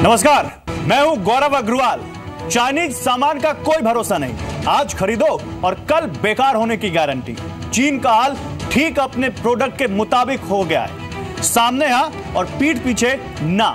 नमस्कार, मैं हूं गौरव अग्रवाल। चाइनीज सामान का कोई भरोसा नहीं, आज खरीदो और कल बेकार होने की गारंटी। चीन का हाल ठीक अपने प्रोडक्ट के मुताबिक हो गया है, सामने हां और पीठ पीछे ना।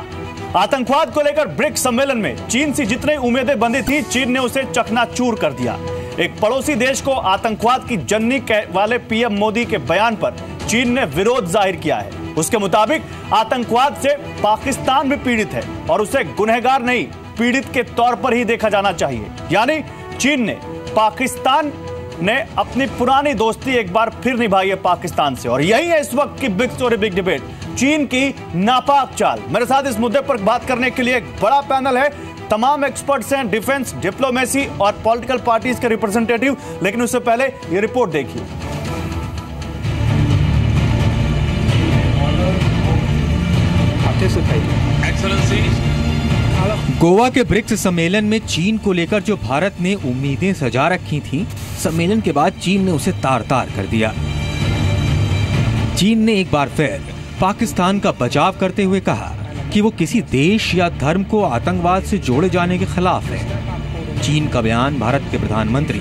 आतंकवाद को लेकर ब्रिक्स सम्मेलन में चीन से जितनी उम्मीदें बंधी थी, चीन ने उसे चकनाचूर कर दिया। एक पड़ोसी देश को आतंकवाद की जननी वाले पीएम मोदी के बयान पर चीन ने विरोध जाहिर किया है। उसके मुताबिक आतंकवाद से पाकिस्तान भी पीड़ित है और उसे गुनहगार नहीं, पीड़ित के तौर पर ही देखा जाना चाहिए। यानी चीन ने पाकिस्तान ने अपनी पुरानी दोस्ती एक बार फिर निभाई है पाकिस्तान से, और यही है इस वक्त की बिग स्टोरी, बिग डिबेट, चीन की नापाक चाल। मेरे साथ इस मुद्दे पर बात करने के लिए एक बड़ा पैनल है, तमाम एक्सपर्ट्स हैं, डिफेंस, डिप्लोमेसी और पॉलिटिकल पार्टीज के रिप्रेजेंटेटिव। लेकिन उससे पहले ये रिपोर्ट देखिए। गोवा के ब्रिक्स सम्मेलन में चीन को लेकर जो भारत ने उम्मीदें सजा रखी थीं, सम्मेलन के बाद चीन ने उसे तार-तार कर दिया। चीन ने एक बार फिर पाकिस्तान का बचाव करते हुए कहा कि वो किसी देश या धर्म को आतंकवाद से जोड़े जाने के खिलाफ है। चीन का बयान भारत के प्रधानमंत्री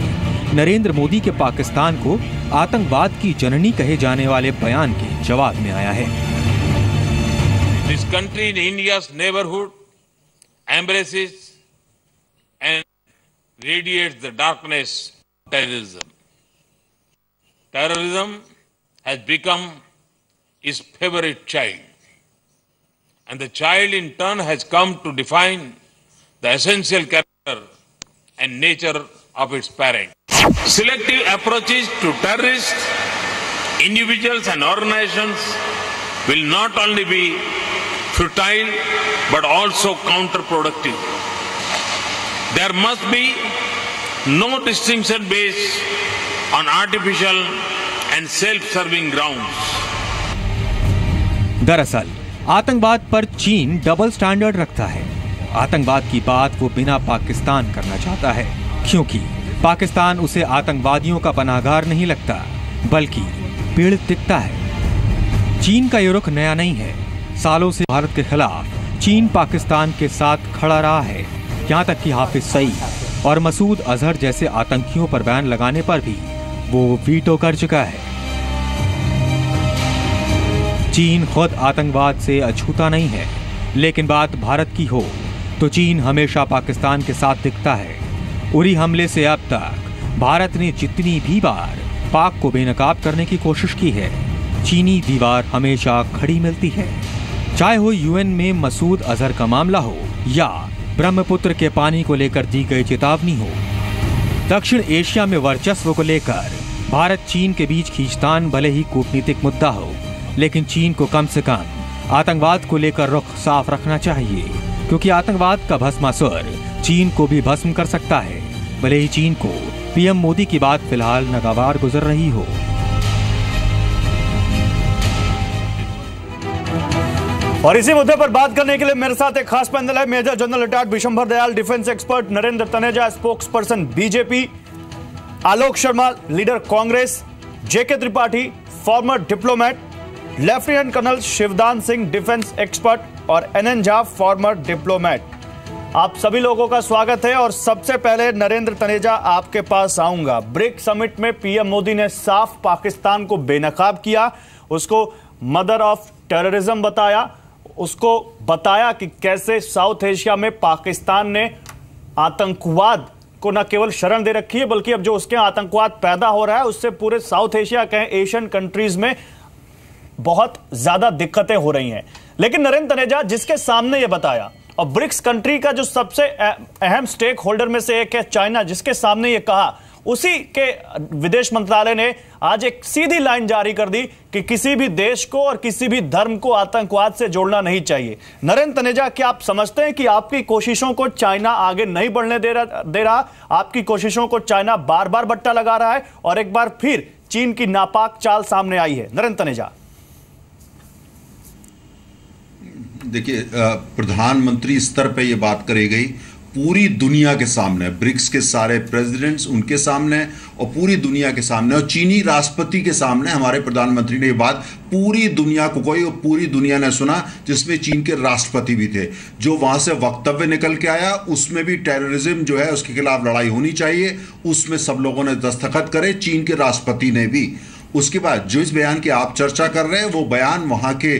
नरेंद्र मोदी के पाकिस्तान को आतंकवाद की जननी कहे जाने वाले बयान के जवाब में आया है। This country in India's neighborhood embraces and radiates the darkness of terrorism. Terrorism has become his favorite child, and the child in turn has come to define the essential character and nature of its parent. Selective approaches to terrorists, individuals and organizations will not only be futile but also counterproductive. There must be no distinction based on artificial and self-serving grounds. दरअसल आतंकवाद पर चीन double standard रखता है। आतंकवाद की बात वो बिना पाकिस्तान करना चाहता है, क्योंकि पाकिस्तान उसे आतंकवादियों का पनाहगार नहीं लगता, बल्कि पीड़ित दिखता है। चीन का ये रुख नया नहीं है। सालों से भारत के खिलाफ चीन पाकिस्तान के साथ खड़ा रहा है। यहाँ तक कि हाफिज सईद और मसूद अजहर जैसे आतंकियों पर बैन लगाने पर भी वो वीटो कर चुका है। चीन खुद आतंकवाद से अछूता नहीं है, लेकिन बात भारत की हो तो चीन हमेशा पाकिस्तान के साथ दिखता है। उरी हमले से अब तक भारत ने जितनी भी बार पाक को बेनकाब करने की कोशिश की है, चीनी दीवार हमेशा खड़ी मिलती है। चाहे हो यूएन में मसूद अजहर का मामला हो या ब्रह्मपुत्र के पानी को लेकर दी गई चेतावनी हो। दक्षिण एशिया में वर्चस्व को लेकर भारत चीन के बीच खींचतान भले ही कूटनीतिक मुद्दा हो, लेकिन चीन को कम से कम आतंकवाद को लेकर रुख साफ रखना चाहिए, क्योंकि आतंकवाद का भस्मासुर चीन को भी भस्म कर सकता है, भले ही चीन को पीएम मोदी की बात फिलहाल नागवार गुजर रही हो। और इसी मुद्दे पर बात करने के लिए मेरे साथ एक खास पैनल है। Major general retired Vishambhar Dayal, defence expert Narendra Taneja, spokesperson BJP, Alok Sharma, leader Congress, JK Tripathi, former diplomat, lieutenant colonel Shivdan Singh, defence expert, और एनएन झा, फॉर्मर डिप्लोमेट। आप सभी लोगों का स्वागत है। और सबसे पहले नरेंद्र तनेजा, आपके पास आऊंगा। ब्रिक्स समिट में पीएम मोदी ने साफ पाकिस्तान को बेनकाब किया, उसको मदर ऑफ टेररिज्म बताया, उसको बताया कि कैसे साउथ एशिया में पाकिस्तान ने आतंकवाद को न केवल शरण दे रखी है, बल्कि अब जो उसके आतंकवाद पैदा हो रहा है उससे पूरे साउथ एशिया के एशियन कंट्रीज में बहुत ज्यादा दिक्कतें हो रही हैं। लेकिन नरेंद्र तनेजा, जिसके सामने ये बताया, और ब्रिक्स कंट्री का जो सबसे अहम स्टेक होल्डर में से एक है चाइना, जिसके सामने ये कहा, उसी के विदेश मंत्रालय ने आज एक सीधी लाइन जारी कर दी कि किसी भी देश को और किसी भी धर्म को आतंकवाद से जोड़ना नहीं चाहिए। नरेंद्र तनेजा, क्या आप समझते हैं कि आपकी कोशिशों को चाइना आगे नहीं बढ़ने दे रहा? आपकी कोशिशों को चाइना बार बार बट्टा लगा रहा है और एक बार फिर चीन की नापाक चाल सामने आई है। नरेंद्र तनेजा, देखिए, प्रधानमंत्री स्तर पे ये बात करी गई, पूरी दुनिया के सामने, ब्रिक्स के सारे प्रेसिडेंट्स उनके सामने और पूरी दुनिया के सामने, और चीनी राष्ट्रपति के सामने हमारे प्रधानमंत्री ने ये बात पूरी दुनिया को कही और पूरी दुनिया ने सुना, जिसमें चीन के राष्ट्रपति भी थे। जो वहां से वक्तव्य निकल के आया उसमें भी टेररिज्म जो है उसके खिलाफ लड़ाई होनी चाहिए, उसमें सब लोगों ने दस्तखत करे, चीन के राष्ट्रपति ने भी। उसके बाद जो इस बयान की आप चर्चा कर रहे हैं वो बयान वहां के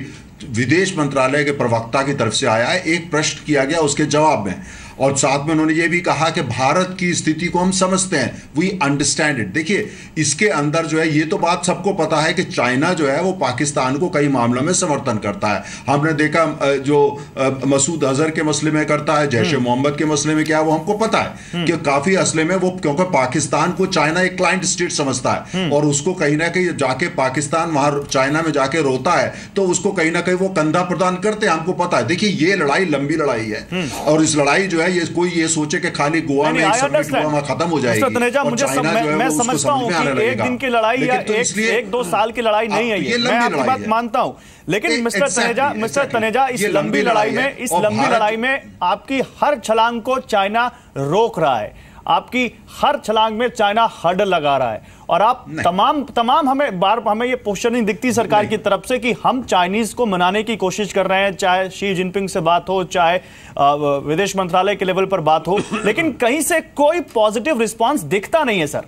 विदेश मंत्रालय के प्रवक्ता की तरफ से आया है। एक प्रश्न किया गया उसके जवाब में, और साथ में उन्होंने ये भी कहा कि भारत की स्थिति को हम समझते हैं, वी अंडरस्टैंड इट। देखिए इसके अंदर जो है ये तो बात सबको पता है कि चाइना जो है वो पाकिस्तान को कई मामलों में समर्थन करता है। हमने देखा जो मसूद अजहर के मसले में करता है, जैश ए मोहम्मद के मसले में क्या है वो हमको पता है कि काफी असले में वो, क्योंकि पाकिस्तान को चाइना एक क्लाइंट स्टेट समझता है और उसको कहीं ना कहीं जाके पाकिस्तान वहां चाइना में जाके रोता है तो उसको कहीं ना कहीं वो कंधा प्रदान करते हैं, हमको पता है। देखिए ये लड़ाई लंबी लड़ाई है और इस लड़ाई जो है ये कोई ये सोचे कि खाली गोवा में खत्म हो जाएगी। मैं समझता हूं कि एक दिन की लड़ाई या एक दो साल की लड़ाई नहीं है ये, मैं आपकी बात मानता हूं, लेकिन मिस्टर तनेजा इस लंबी लड़ाई में आपकी हर छलांग को चाइना रोक रहा है, आपकी हर छलांग में चाइना हर्डल लगा रहा है, और आप तमाम हमें ये पोस्टरिंग दिखती सरकार की तरफ से कि हम चाइनीज को मनाने की कोशिश कर रहे हैं, चाहे शी जिनपिंग से बात हो, चाहे विदेश मंत्रालय के लेवल पर बात हो, लेकिन कहीं से कोई पॉजिटिव रिस्पांस दिखता नहीं है सर।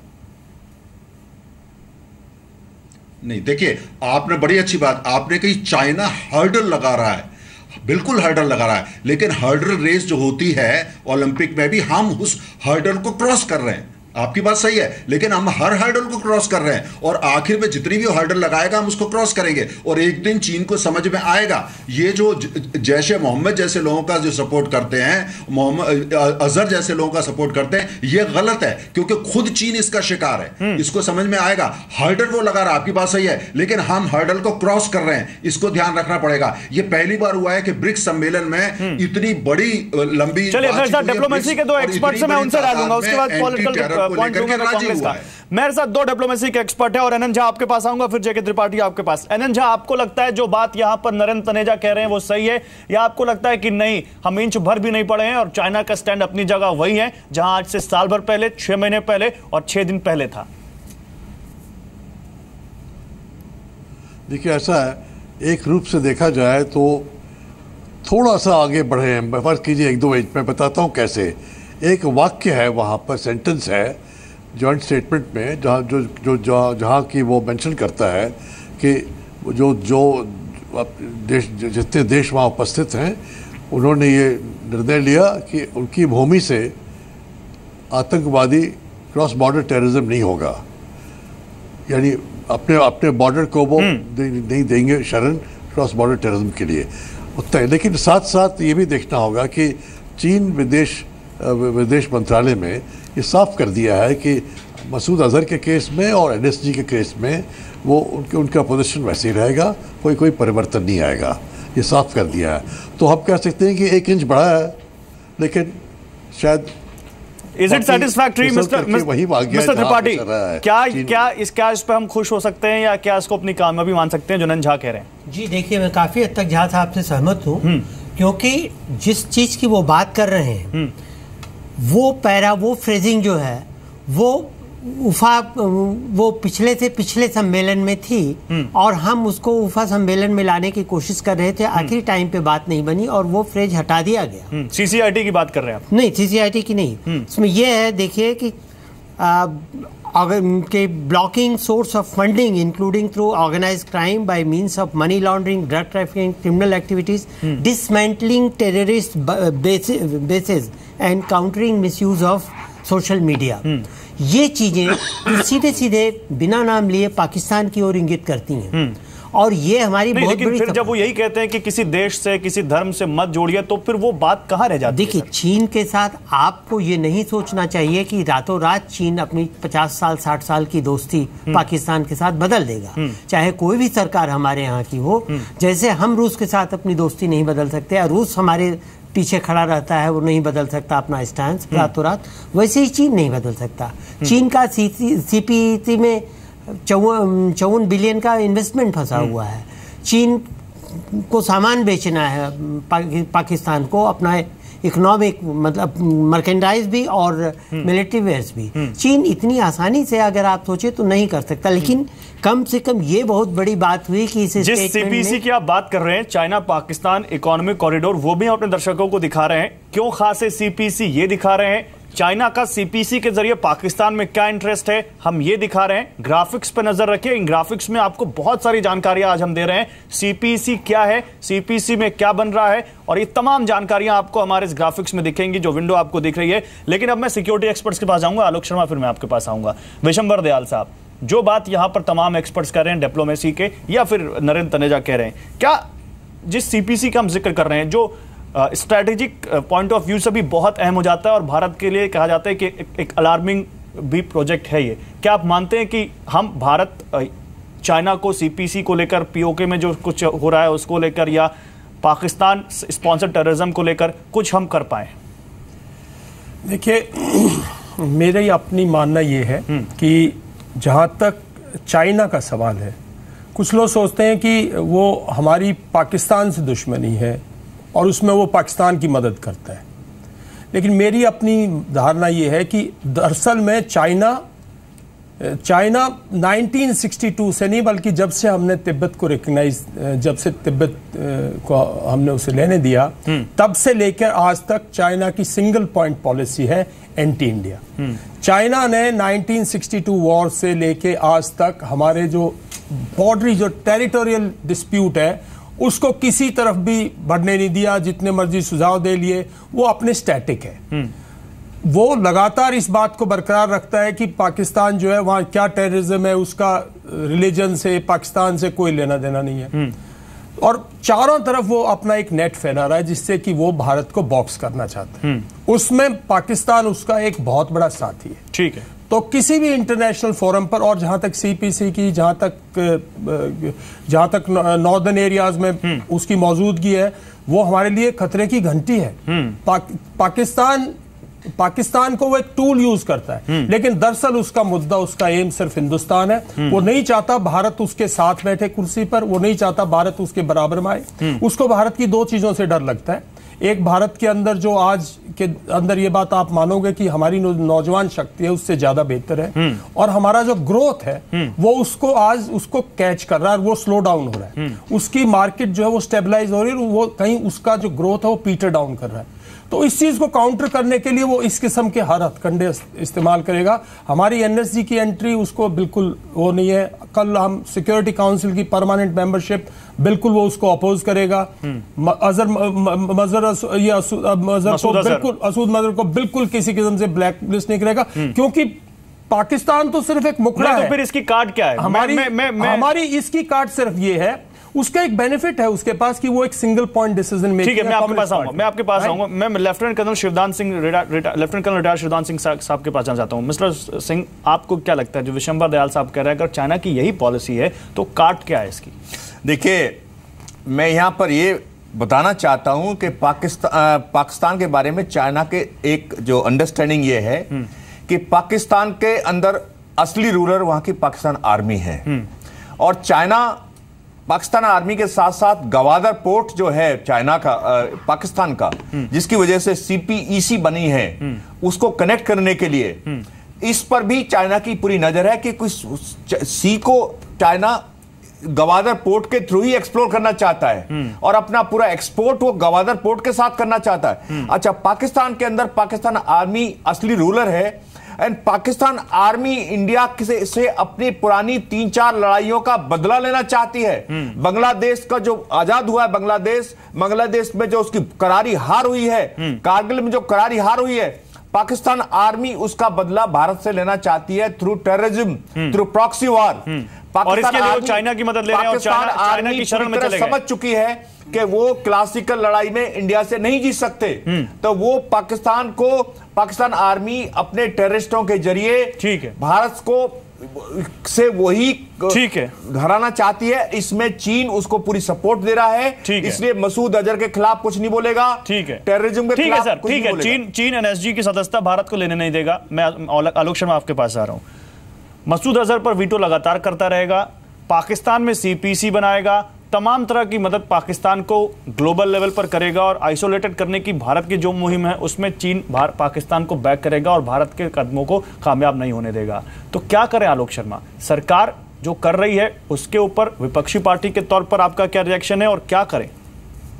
नहीं, देखिए आपने बड़ी अच्छी बात आपने कही, चाइना हर्डल लगा रहा है, बिल्कुल हर्डल लगा रहा है, लेकिन हर्डल रेस जो होती है ओलंपिक में भी हम उस हर्डल को क्रॉस कर रहे हैं। आपकी बात सही है, लेकिन हम हर हर्डल को क्रॉस कर रहे हैं और आखिर में जितनी भी हर्डल लगाएगा हम उसको क्रॉस करेंगे और एक दिन चीन को समझ में आएगा ये जो जैश ए मोहम्मद जैसे लोगों का जो सपोर्ट करते हैं, मोहम्मद अजहर जैसे लोगों का सपोर्ट करते हैं, ये गलत है क्योंकि खुद चीन इसका शिकार है। इसको समझ में आएगा, हर्डल वो लगा रहा है, आपकी बात सही है, लेकिन हम हर्डल को क्रॉस कर रहे हैं, इसको ध्यान रखना पड़ेगा। ये पहली बार हुआ है कि ब्रिक्स सम्मेलन में इतनी बड़ी लंबी, चलिए डिप्लोमेसी के दो एक्सपर्ट से मैं उनसे राय लूंगा, उसके बाद पॉलिटिकल पॉइंट दूंगा मैं कांग्रेस का। मेरे साथ दो डिप्लोमेसी के एक्सपर्ट है और अनंत झा आपके पास आऊंगा, फिर जेके त्रिपाठी आपके पास। अनंत झा, आपको लगता है जो बात यहां पर नरेंद्र तनेजा कह रहे हैं वो सही है, या आपको लगता है कि नहीं हम इंच भर भी नहीं पड़े हैं और चाइना का स्टैंड अपनी जगह वही है जहां आज से साल भर पहले, 6 महीने पहले और 6 दिन पहले था? देखिए ऐसा है, एक रूप से देखा जाए तो थोड़ा सा आगे बढ़े हैं, फर्ज कीजिए 1-2 इंच। मैं बताता हूँ कैसे। एक वाक्य है वहाँ पर, सेंटेंस है जॉइंट स्टेटमेंट में, जहाँ की वो मेंशन करता है कि जो देश, जितने देश वहाँ उपस्थित हैं उन्होंने ये निर्णय लिया कि उनकी भूमि से आतंकवादी क्रॉस बॉर्डर टेररिज्म नहीं होगा, यानी अपने बॉर्डर को वो नहीं देंगे शरण क्रॉस बॉर्डर टेररिज्म के लिए उतना ही। लेकिन साथ साथ ये भी देखना होगा कि चीन विदेश मंत्रालय में ये साफ कर दिया है कि मसूद अजहर के केस में और एनएसजी के केस में वो उनका पोजीशन वैसे ही रहेगा, कोई परिवर्तन नहीं आएगा, ये साफ कर दिया है। तो हम कह सकते हैं कि 1 इंच बढ़ा है, लेकिन शायद is it satisfactory mister Tripathi? क्या इस पे हम खुश हो सकते हैं या क्या इसको अपनी कामयाबी मान सकते हैं जो अनंत झा कह रहे हैं? जी देखिए, मैं काफी हद तक झा साहब से सहमत हूँ, क्योंकि जिस चीज की वो बात कर रहे हैं वो फ्रेजिंग जो है वो पिछले सम्मेलन में थी और हम उसको उफा सम्मेलन में लाने की कोशिश कर रहे थे। आखिरी टाइम पे बात नहीं बनी और वो फ्रेज हटा दिया गया। सीसीआईटी की बात कर रहे हैं आप? नहीं, सीसीआईटी की नहीं। इसमें यह है, देखिए कि blocking source of funding including through organized crime by means of money laundering, drug trafficking, criminal activities, dismantling terrorist bases and countering misuse of social media. ये चीजें सीधे सीधे बिना नाम लिए पाकिस्तान की ओर इंगित करती हैं और ये हमारी बहुत बड़ी। फिर जब वो यही कहते हैं कि किसी देश से, किसी धर्म से मत जोड़िए, तो फिर वो बात कहाँ रह जाती है? देखिए, चीन के साथ आपको ये नहीं सोचना चाहिए कि रातों रात चीन अपनी 50 साल 60 साल की दोस्ती पाकिस्तान के साथ बदल देगा, चाहे कोई भी सरकार हमारे यहाँ की हो। जैसे हम रूस के साथ अपनी दोस्ती नहीं बदल सकते या रूस हमारे पीछे खड़ा रहता है, वो नहीं बदल सकता अपना स्टैंड रातों रात, वैसे ही चीन नहीं बदल सकता। चीन का सीपीईटी में 54 बिलियन का इन्वेस्टमेंट फंसा हुआ है। चीन को सामान बेचना है पाकिस्तान को, अपना इकोनॉमिक मतलब मर्केंडाइज भी और मिलिट्री वेयर्स भी। चीन इतनी आसानी से अगर आप सोचे तो नहीं कर सकता, लेकिन कम से कम ये बहुत बड़ी बात हुई कि इस जिस सीपीसी की आप बात कर रहे हैं, चाइना पाकिस्तान इकोनॉमिक कॉरिडोर, वो भी हम अपने दर्शकों को दिखा रहे हैं। क्यों खास है सीपीसी, ये दिखा रहे हैं। चाइना का सीपीसी के जरिए पाकिस्तान में क्या इंटरेस्ट है, हम ये दिखा रहे हैं। ग्राफिक्स पे नजर रखिए, इन ग्राफिक्स में आपको बहुत सारी जानकारियां आज हम दे रहे हैं। सीपीसी क्या है, सीपीसी में क्या बन रहा है, और ये तमाम जानकारियां आपको हमारे इस ग्राफिक्स में दिखेंगी, जो विंडो आपको दिख रही है। लेकिन अब मैं सिक्योरिटी एक्सपर्ट्स के पास जाऊंगा, आलोक शर्मा, फिर मैं आपके पास आऊंगा। विशंबर दयाल साहब, जो बात यहां पर तमाम एक्सपर्ट्स कह रहे हैं डिप्लोमेसी के, या फिर नरेंद्र तनेजा कह रहे हैं, क्या जिस सीपीसी का हम जिक्र कर रहे हैं, जो स्ट्रैटेजिक पॉइंट ऑफ व्यू से भी बहुत अहम हो जाता है और भारत के लिए कहा जाता है कि एक अलार्मिंग भी प्रोजेक्ट है ये, क्या आप मानते हैं कि हम भारत चाइना को सीपीसी को लेकर, पीओके में जो कुछ हो रहा है उसको लेकर, या पाकिस्तान स्पॉन्सर्ड टेररिज्म को लेकर कुछ हम कर पाए? देखिए, मेरी अपनी मानना ये है कि जहाँ तक चाइना का सवाल है, कुछ लोग सोचते हैं कि वो हमारी पाकिस्तान से दुश्मनी है और उसमें वो पाकिस्तान की मदद करता है, लेकिन मेरी अपनी धारणा ये है कि दरअसल में चाइना 1962 से नहीं, बल्कि जब से हमने तिब्बत को रिकग्नाइज, जब से तिब्बत को हमने उसे लेने दिया, तब से लेकर आज तक चाइना की सिंगल पॉइंट पॉलिसी है एंटी इंडिया। चाइना ने 1962 वॉर से लेके आज तक हमारे जो बॉर्डरी, जो टेरिटोरियल डिस्प्यूट है, उसको किसी तरफ भी बढ़ने नहीं दिया। जितने मर्जी सुझाव दे लिए, वो अपने स्टैटिक है। वो लगातार इस बात को बरकरार रखता है कि पाकिस्तान जो है वहां क्या टेररिज्म है, उसका रिलीजन से, पाकिस्तान से कोई लेना देना नहीं है। और चारों तरफ वो अपना एक नेट फैला रहा है जिससे कि वो भारत को बॉक्स करना चाहता है। उसमें पाकिस्तान उसका एक बहुत बड़ा साथी है। ठीक है। तो किसी भी इंटरनेशनल फोरम पर, और जहां तक सीपीसी की, जहां तक नॉर्दर्न एरियाज में उसकी मौजूदगी है, वो हमारे लिए खतरे की घंटी है। पाकिस्तान को वो एक टूल यूज करता है, लेकिन दरअसल उसका मुद्दा, उसका एम सिर्फ हिंदुस्तान है। वो नहीं चाहता भारत उसके साथ बैठे कुर्सी पर, वो नहीं चाहता भारत उसके बराबर में आए। उसको भारत की दो चीजों से डर लगता है। एक, भारत के अंदर जो आज के अंदर ये बात आप मानोगे कि हमारी नौजवान शक्ति है उससे ज्यादा बेहतर है, और हमारा जो ग्रोथ है वो उसको कैच कर रहा है, वो स्लो डाउन हो रहा है। उसकी मार्केट जो है वो स्टेबलाइज हो रही है, वो कहीं उसका जो ग्रोथ है वो पीटर डाउन कर रहा है। तो इस चीज को काउंटर करने के लिए वो इस किस्म के हर हथकंडे इस्तेमाल करेगा। हमारी एनएसजी की एंट्री उसको बिल्कुल वो नहीं है। कल हम सिक्योरिटी काउंसिल की परमानेंट मेंबरशिप, बिल्कुल वो उसको अपोज करेगा। मसूद मजहर को बिल्कुल किसी किस्म से ब्लैक लिस्ट नहीं करेगा, क्योंकि पाकिस्तान तो सिर्फ एक मुखड़ा है। तो फिर इसकी कार्ड क्या है? हमारी इसकी कार्ड सिर्फ ये है, उसका एक बेनिफिट है उसके पास कि वो एक सिंगल पॉइंट डिसीजन मेकिंग। ठीक है, मैं आपके पास आऊंगा। मैं lieutenant colonel Shivdan Singh, lieutenant colonel retired Shivdan Singh साहब के पास जाना चाहता हूं। मिस्टर सिंह, आपको क्या लगता है, जो विशंबर दयाल साहब कह रहे हैं, अगर चाइना की यही पॉलिसी है तो काट क्या है इसकी? देखिए, मैं यहां पर ये बताना चाहता हूं कि पाकिस्तान के बारे में चाइना के एक जो अंडरस्टैंडिंग ये है कि पाकिस्तान के अंदर असली रूलर वहां की पाकिस्तान आर्मी है, और चाइना पाकिस्तान आर्मी के साथ साथ गवादर पोर्ट जो है चाइना का, पाकिस्तान का, जिसकी वजह से सीपीईसी बनी है, उसको कनेक्ट करने के लिए इस पर भी चाइना की पूरी नजर है कि कुछ सी को चाइना गवादर पोर्ट के थ्रू ही एक्सप्लोर करना चाहता है, और अपना पूरा एक्सपोर्ट वो गवादर पोर्ट के साथ करना चाहता है। अच्छा, पाकिस्तान के अंदर पाकिस्तान आर्मी असली रूलर है, एंड पाकिस्तान आर्मी इंडिया से अपनी पुरानी 3-4 लड़ाइयों का बदला लेना चाहती है। बांग्लादेश का जो आजाद हुआ है, बांग्लादेश में जो उसकी करारी हार हुई है, कारगिल में जो करारी हार हुई है, पाकिस्तान आर्मी उसका बदला भारत से लेना चाहती है through terrorism, through proxy war. और इसके लिए चाइना की मदद ले रहे हैं, और चाइना की शरण में चले गए। समझ चुकी है कि वो क्लासिकल लड़ाई में इंडिया से नहीं जीत सकते, तो वो पाकिस्तान आर्मी अपने टेररिस्टों के जरिए ठीक है भारत को से वही ठीक है हराना चाहती है। इसमें चीन उसको पूरी सपोर्ट दे रहा है, इसलिए मसूद अजहर के खिलाफ कुछ नहीं बोलेगा। ठीक है, टेररिज्म के खिलाफ कुछ नहीं बोलेगा। चीन एनएसजी की सदस्यता भारत को लेने नहीं देगा। मैं आलोक शर्मा आपके पास आ रहा हूं। मसूद अजहर पर वीटो लगातार करता रहेगा, पाकिस्तान में सीपीसी बनाएगा, तमाम तरह की मदद पाकिस्तान को ग्लोबल लेवल पर करेगा और आइसोलेटेड करने की भारत की जो मुहिम है उसमें चीन पाकिस्तान को बैक करेगा और भारत के कदमों को कामयाब नहीं होने देगा। तो क्या करें आलोक शर्मा? सरकार जो कर रही है उसके ऊपर विपक्षी पार्टी के तौर पर आपका क्या रिएक्शन है और क्या करें?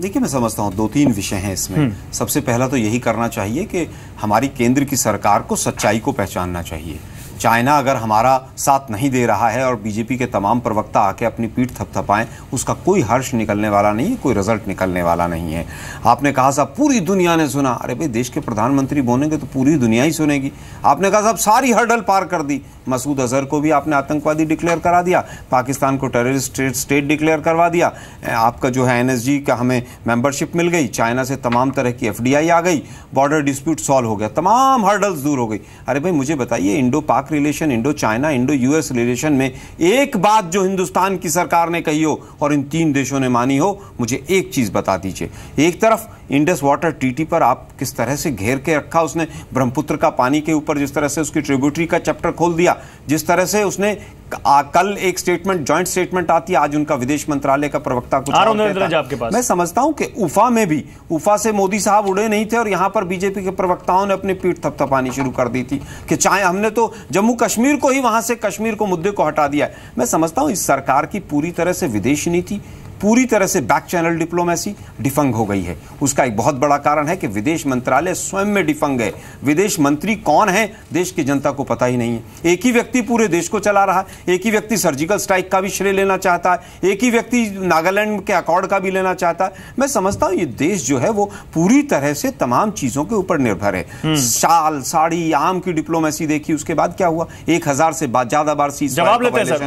देखिए, मैं समझता हूँ 2-3 विषय हैं इसमें। सबसे पहला तो यही करना चाहिए कि हमारी केंद्र की सरकार को सच्चाई को पहचानना चाहिए। चाइना अगर हमारा साथ नहीं दे रहा है और बीजेपी के तमाम प्रवक्ता आके अपनी पीठ थपथपाएं, उसका कोई हर्ष निकलने वाला नहीं है, कोई रिजल्ट निकलने वाला नहीं है। आपने कहा साहब पूरी दुनिया ने सुना, अरे भाई देश के प्रधानमंत्री बोलेंगे तो पूरी दुनिया ही सुनेगी। आपने कहा साहब सारी हर्डल पार कर दी, मसूद अजहर को भी आपने आतंकवादी डिक्लेयर करा दिया, पाकिस्तान को टेररिस्ट स्टेट डिक्लेयर करवा दिया, आपका जो है NSG का हमें मेंबरशिप मिल गई, चाइना से तमाम तरह की FDI आ गई, बॉर्डर डिस्प्यूट सॉल्व हो गया, तमाम हर्डल्स दूर हो गई। अरे भाई मुझे बताइए, इंडो पाक relation, Indo China, Indo US relation में एक बात जो हिंदुस्तान की सरकार ने कही हो और इन 3 देशों ने मानी हो, मुझे एक चीज बता दीजिए। एक तरफ इंडस वाटर TT पर आप किस तरह से घेर के रखा उसने, ब्रह्मपुत्र का पानी के ऊपर जिस तरह से उसकी ट्रिब्यूटरी का चैप्टर खोल दिया, जिस तरह से उसने कल एक स्टेटमेंट, जॉइंट स्टेटमेंट आती है, आज उनका विदेश मंत्रालय का प्रवक्ता कुछ और कहता है। आपके पास मैं समझता हूं कि उफा में भी, उफा से मोदी साहब उड़े नहीं थे और यहां पर बीजेपी के प्रवक्ताओं ने अपनी पीठ थपथपानी शुरू कर दी थी कि चाहे हमने तो जम्मू कश्मीर को ही वहां से कश्मीर को मुद्दे को हटा दिया है। मैं समझता हूं इस सरकार की पूरी तरह से विदेश नीति, पूरी तरह से बैक चैनल डिप्लोमेसी डिफंग हो गई है। उसका एक बहुत बड़ा कारण है कि विदेश मंत्रालय स्वयं में डिफंग है। विदेश मंत्री कौन है देश की जनता को पता ही नहीं है। एक ही व्यक्ति पूरे देश को चला रहा है, एक ही व्यक्ति सर्जिकल स्ट्राइक का भी श्रेय लेना चाहता है, एक ही व्यक्ति नागालैंड के अकॉर्ड का भी लेना चाहता है। मैं समझता हूं ये देश जो है वो पूरी तरह से तमाम चीजों के ऊपर निर्भर है। शाल, साड़ी, आम की डिप्लोमेसी देखी, उसके बाद क्या हुआ, 1000 से ज्यादा बार जवाब लेते हैं सर।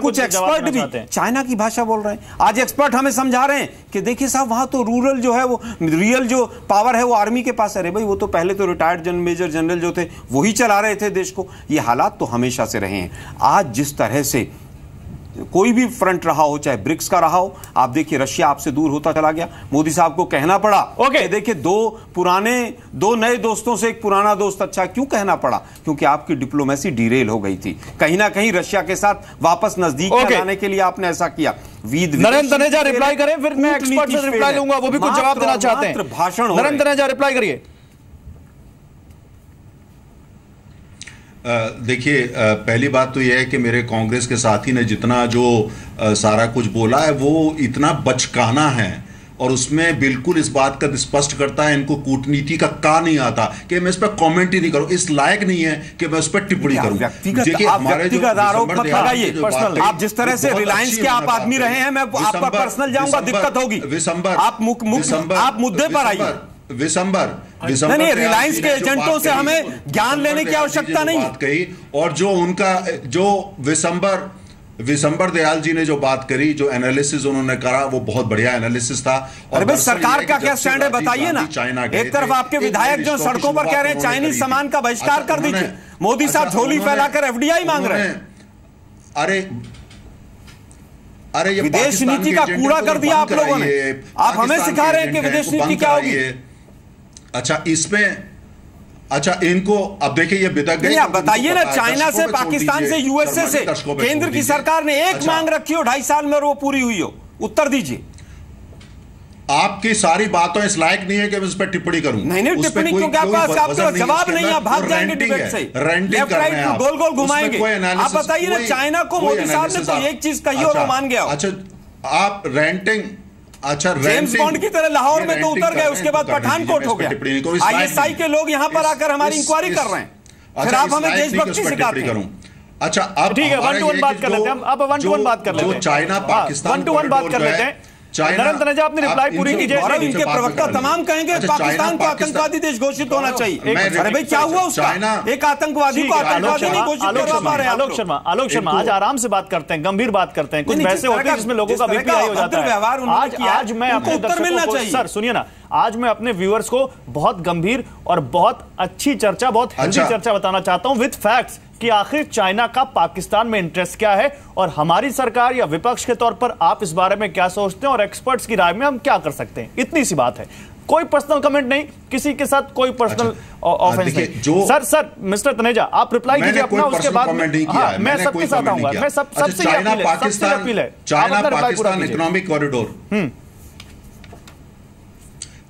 कुछ एक्सपर्ट भी चाइना की भाषा बोल रहे हैं। आज एक्सपर्ट हमें समझा रहे हैं कि देखिए साहब वहां तो रूरल जो है वो रियल जो पावर है वो आर्मी के पास है। अरे भाई वो तो पहले तो रिटायर्ड मेजर जनरल जो थे वही चला रहे थे देश को। ये हालात तो हमेशा से रहे हैं। आज जिस तरह से कोई भी फ्रंट रहा हो, चाहे ब्रिक्स का रहा हो, आप देखिए रशिया आपसे दूर होता चला गया। मोदी साहब को कहना पड़ा कि देखिए दो नए दोस्तों से एक पुराना दोस्त अच्छा। क्यों कहना पड़ा? क्योंकि आपकी डिप्लोमेसी डीरेल हो गई थी। कहीं ना कहीं रशिया के साथ वापस नजदीक लाने के लिए आपने ऐसा किया। नरेंद्र तनेजा रिप्लाई करें, फिर मैं एक्सपर्ट से रिप्लाई लूंगा, वो भी कुछ जवाब देना चाहते हैं। भाषण नरेंद्र तनेजा रिप्लाई करिए। देखिए, पहली बात तो यह है कि मेरे कांग्रेस के साथी ने जितना जो सारा कुछ बोला है वो इतना बचकाना है और उसमें बिल्कुल इस बात का स्पष्ट करता है इनको कूटनीति का नहीं आता कि मैं इस पर कमेंट ही नहीं करूं। इस लायक नहीं है कि मैं उस पर टिप्पणी करूं। देखिए हमारे जो आप जिस तरह से रिलायंस के आप आदमी रहे हैं, मैं आप पर पर्सनल जाऊंगा, दिक्कत होगी। आप मुद्दे पर आइए। नहीं, रिलायंस के एजेंटों से हमें ज्ञान लेने की आवश्यकता नहीं बात कही। और जो उनका जो विशंबर दयाल जी ने जो बात करी, जो एनालिसिस उन्होंने करा, वो बहुत बढ़िया एनालिसिस था। और भाई सरकार का क्या स्टैंड है बताइए ना। एक तरफ आपके विधायक जो सड़कों पर कह रहे हैं चाइनीज सामान का बहिष्कार कर दीजिए, मोदी साहब झोली फैलाकर FDI मांग रहे हैं। अरे ये विदेश नीति का कूड़ा कर दिया आप लोगों ने। आप हमें सिखा रहे हैं कि विदेश नीति क्या होगी। अच्छा इसमें, अच्छा इनको अब देखिए ये बिदक गई। आप बताइए ना, चाइना से, पाकिस्तान से, USA से केंद्र की सरकार ने एक मांग रखी हो 2.5 साल में और वो पूरी हुई हो, उत्तर दीजिए। आपकी सारी बातों इस लायक नहीं है कि मैं उस पर टिप्पणी करूं। नहीं टिप्पणी क्योंकि आपका जवाब नहीं है, आप भाग जाएंगे डिबेट से, लेफ्ट राइट गोल गोल घुमाएंगे। आप बताइए ना, चाइना को मोदी साहब ने कोई एक चीज कही और वो मान गया। अच्छा आप रेंटिंग, अच्छा जेम्स बॉन्ड की तरह लाहौर में तो उतर गए, उसके बाद पठानकोट हो गया। ISI के लोग यहां पर आकर हमारी इंक्वायरी कर रहे हैं, फिर आप हमें देशभक्ति सिखाते हैं। अच्छा अब ठीक है, 1 to 1 बात कर लेते हैं। अब 1 to 1 बात कर लेते हैं। चाइना पाकिस्तान 1 to 1 बात कर लेते हैं। नरेंद्र तनेजा आपने रिप्लाई पूरी कीजिए। इनके प्रवक्ता तमाम कहेंगे पाकिस्तान को आतंकवादी देश घोषित होना चाहिए। अरे भाई क्या हुआ उसका? एक आतंकवादी को आतंकवादी नहीं घोषित करवा पा रहे हैं। आलोक शर्मा आज आराम से बात करते हैं, गंभीर बात करते हैं। कुछ वैसे होते हैं जिसमें लोगों का बीपी हाई हो जाता है। आज मैं अपने दर्शकों को, सर सुनिए ना, आज मैं अपने व्यूअर्स को बहुत गंभीर और बहुत अच्छी चर्चा, बहुत हेल्दी चर्चा बताना चाहता हूं विद फैक्ट्स कि आखिर चाइना का पाकिस्तान में इंटरेस्ट क्या है और हमारी सरकार या विपक्ष के तौर पर आप इस बारे में क्या सोचते हैं और एक्सपर्ट्स की राय में हम क्या कर सकते हैं। इतनी सी बात है। कोई पर्सनल कमेंट नहीं, किसी के साथ कोई पर्सनल ऑफेंस नहीं। सर मिस्टर तनेजा, आप रिप्लाई कीजिए अपना, उसके बाद मैं सबके साथ आऊंगा। मैं सबसे चाइना पाकिस्तान इकोनॉमिक कॉरिडोर,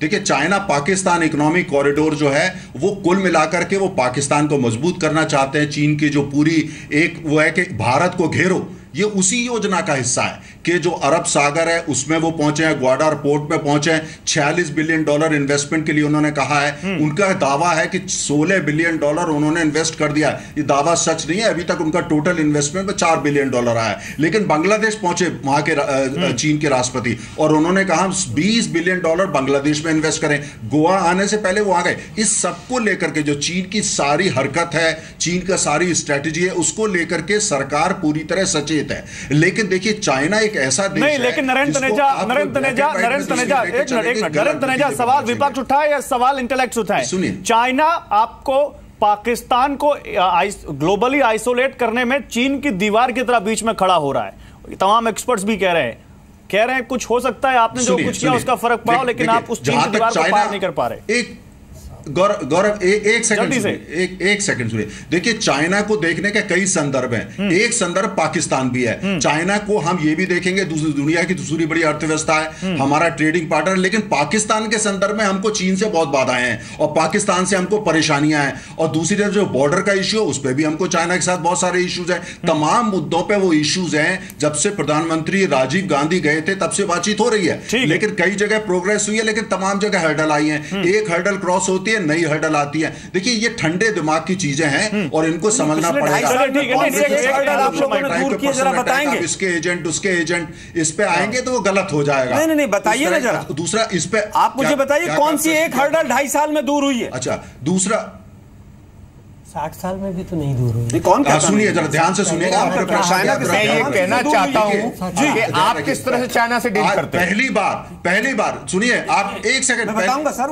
देखिए चाइना पाकिस्तान इकोनॉमिक कॉरिडोर जो है वो कुल मिलाकर के वो पाकिस्तान को मजबूत करना चाहते हैं। चीन की जो पूरी एक वो है कि भारत को घेरो, ये उसी योजना का हिस्सा है कि जो अरब सागर है उसमें वो पहुंचे हैं, ग्वाडर पोर्ट में पहुंचे हैं। $46 बिलियन इन्वेस्टमेंट के लिए उन्होंने कहा है। उनका दावा है कि $16 बिलियन उन्होंने इन्वेस्ट कर दिया। ये दावा सच नहीं है, अभी तक उनका टोटल इन्वेस्टमेंट में $4 बिलियन आया है। लेकिन बांग्लादेश पहुंचे वहां के चीन के राष्ट्रपति, और उन्होंने कहा $20 बिलियन बांग्लादेश में इन्वेस्ट करें। गोवा आने से पहले वो आ गए। इस सबको लेकर के जो चीन की सारी हरकत है, चीन का सारी स्ट्रेटेजी है, उसको लेकर के सरकार पूरी तरह सचेत है। लेकिन देखिए चाइना एक ऐसा देश नहीं, लेकिन नरेंद्र तनेजा सवाल विपक्ष उठाए या सवाल इंटेलेक्ट उठाए? सुनिए, चाइना आपको पाकिस्तान को ग्लोबली आइसोलेट करने में चीन की दीवार की तरह बीच में खड़ा हो रहा है। तमाम एक्सपर्ट्स भी कह रहे हैं कुछ हो सकता है आपने जो कुछ किया उसका फर्क पड़ा, लेकिन आप उस चीन की दीवार को पार नहीं कर पा रहे। गौरव एक सेकंड सुनिए। देखिए चाइना को देखने के कई संदर्भ हैं। एक संदर्भ पाकिस्तान भी है। चाइना को हम ये भी देखेंगे दूसरी दुनिया की दूसरी बड़ी अर्थव्यवस्था है, हमारा ट्रेडिंग पार्टनर। लेकिन पाकिस्तान के संदर्भ में हमको चीन से बहुत बाधाएं हैं और पाकिस्तान से हमको परेशानियां हैं। और दूसरी तरफ जो बॉर्डर का इश्यू है उस पर भी हमको चाइना के साथ बहुत सारे इश्यूज हैं। तमाम मुद्दों पर वो इश्यूज हैं। जब से प्रधानमंत्री राजीव गांधी गए थे तब से बातचीत हो रही है, लेकिन कई जगह प्रोग्रेस हुई है, लेकिन तमाम जगह हर्डल आई है। एक हर्डल क्रॉस होती है, नई हर्डल आती है। देखिए ये ठंडे दिमाग की चीजें हैं और इनको समझना पड़ेगा। इसके एजेंट उसके एजेंट इस पे आएंगे तो वो गलत हो जाएगा। नहीं बताइए ना जरा। दूसरा इस पे आप मुझे बताइए कौन सी एक हर्डल 2.5 साल में दूर हुई है? अच्छा, दूसरा 60 साल में भी तो नहीं दूर हुई। कौन? सुनिए जरा ध्यान से सुनिएगा। मैं ये कहना चाहता हूं कि आप किस तरह से चाइना से डील करते हैं। पहली बार सुनिए आप, एक सेकंड बताऊंगा सर।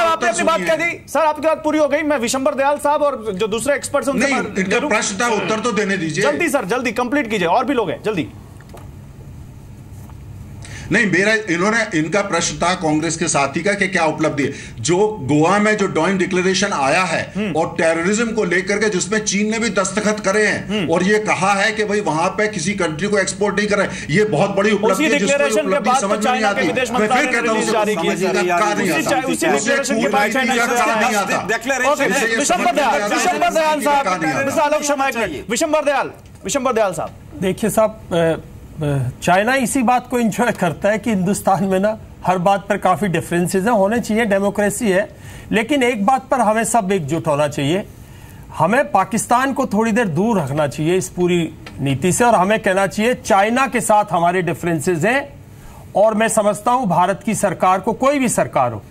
आपने अपनी बात कह दी सर, आपकी बात पूरी हो गई। मैं विशंबर दयाल साहब और जो दूसरे एक्सपर्ट्स उनका प्रश्न था, उत्तर तो देने दीजिए। जल्दी सर, जल्दी कंप्लीट कीजिए, और भी लोग हैं, जल्दी। नहीं, इनका प्रश्न था कांग्रेस के साथी का कि क्या उपलब्धि है जो गोवा में जो जॉइंट डिक्लेरेशन आया है और टेररिज्म को लेकर के जिसमें चीन ने भी दस्तखत करे हैं और ये कहा है कि भाई वहां पे किसी कंट्री को एक्सपोर्ट नहीं करे। ये बहुत बड़ी उपलब्धि है जिसको उपलब्धि समझ में नहीं आती। मैं फिर कहता हूं विशंबर दयाल साहब, देखिए साहब, चाइना इसी बात को एंजॉय करता है कि हिंदुस्तान में ना हर बात पर काफी डिफरेंसेस हैं, होने चाहिए, डेमोक्रेसी है। लेकिन एक बात पर हमें सब एकजुट होना चाहिए, हमें पाकिस्तान को थोड़ी देर दूर रखना चाहिए इस पूरी नीति से, और हमें कहना चाहिए चाइना के साथ हमारे डिफरेंसेस हैं। और मैं समझता हूं भारत की सरकार को, कोई भी सरकार हो,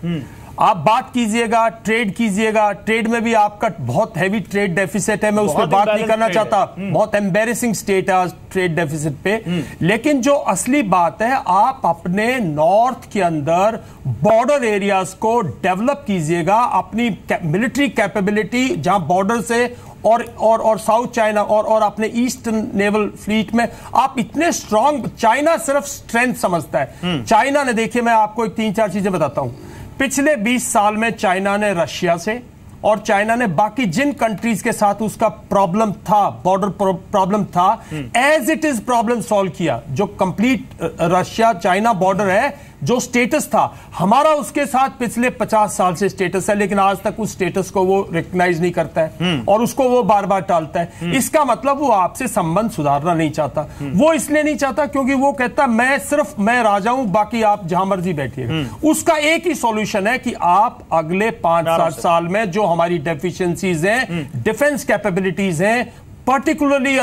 आप बात कीजिएगा, ट्रेड कीजिएगा, ट्रेड में भी आपका बहुत हैवी ट्रेड डेफिसिट है, मैं उस पर बात नहीं करना चाहता, बहुत एम्बेरेसिंग स्टेट है ट्रेड डेफिसिट पे। लेकिन जो असली बात है, आप अपने नॉर्थ के अंदर बॉर्डर एरियाज को डेवलप कीजिएगा, अपनी मिलिट्री कैपेबिलिटी जहां बॉर्डर से और साउथ चाइना और अपने ईस्टर्न नेवल फ्लीट में आप इतने स्ट्रांग, चाइना सिर्फ स्ट्रेंथ समझता है। चाइना ने, देखिए मैं आपको 3-4 चीजें बताता हूं। पिछले 20 साल में चाइना ने रशिया से और चाइना ने बाकी जिन कंट्रीज के साथ उसका प्रॉब्लम था, बॉर्डर प्रॉब्लम था, as it is problem solve किया। जो कंप्लीट रशिया चाइना बॉर्डर है, जो स्टेटस था हमारा उसके साथ पिछले 50 साल से स्टेटस है, लेकिन आज तक उस स्टेटस को वो रिकॉग्नाइज नहीं करता है और उसको वो बार बार टालता है। इसका मतलब वो आपसे संबंध सुधारना नहीं चाहता। वो इसलिए नहीं चाहता क्योंकि वो कहता मैं राजा हूं, बाकी आप जहां मर्जी बैठिएगा। उसका एक ही सॉल्यूशन है कि आप अगले 5-7 साल में जो हमारी डेफिशिएंसीज हैं, डिफेंस कैपेबिलिटीज हैं, पर्टिकुलरली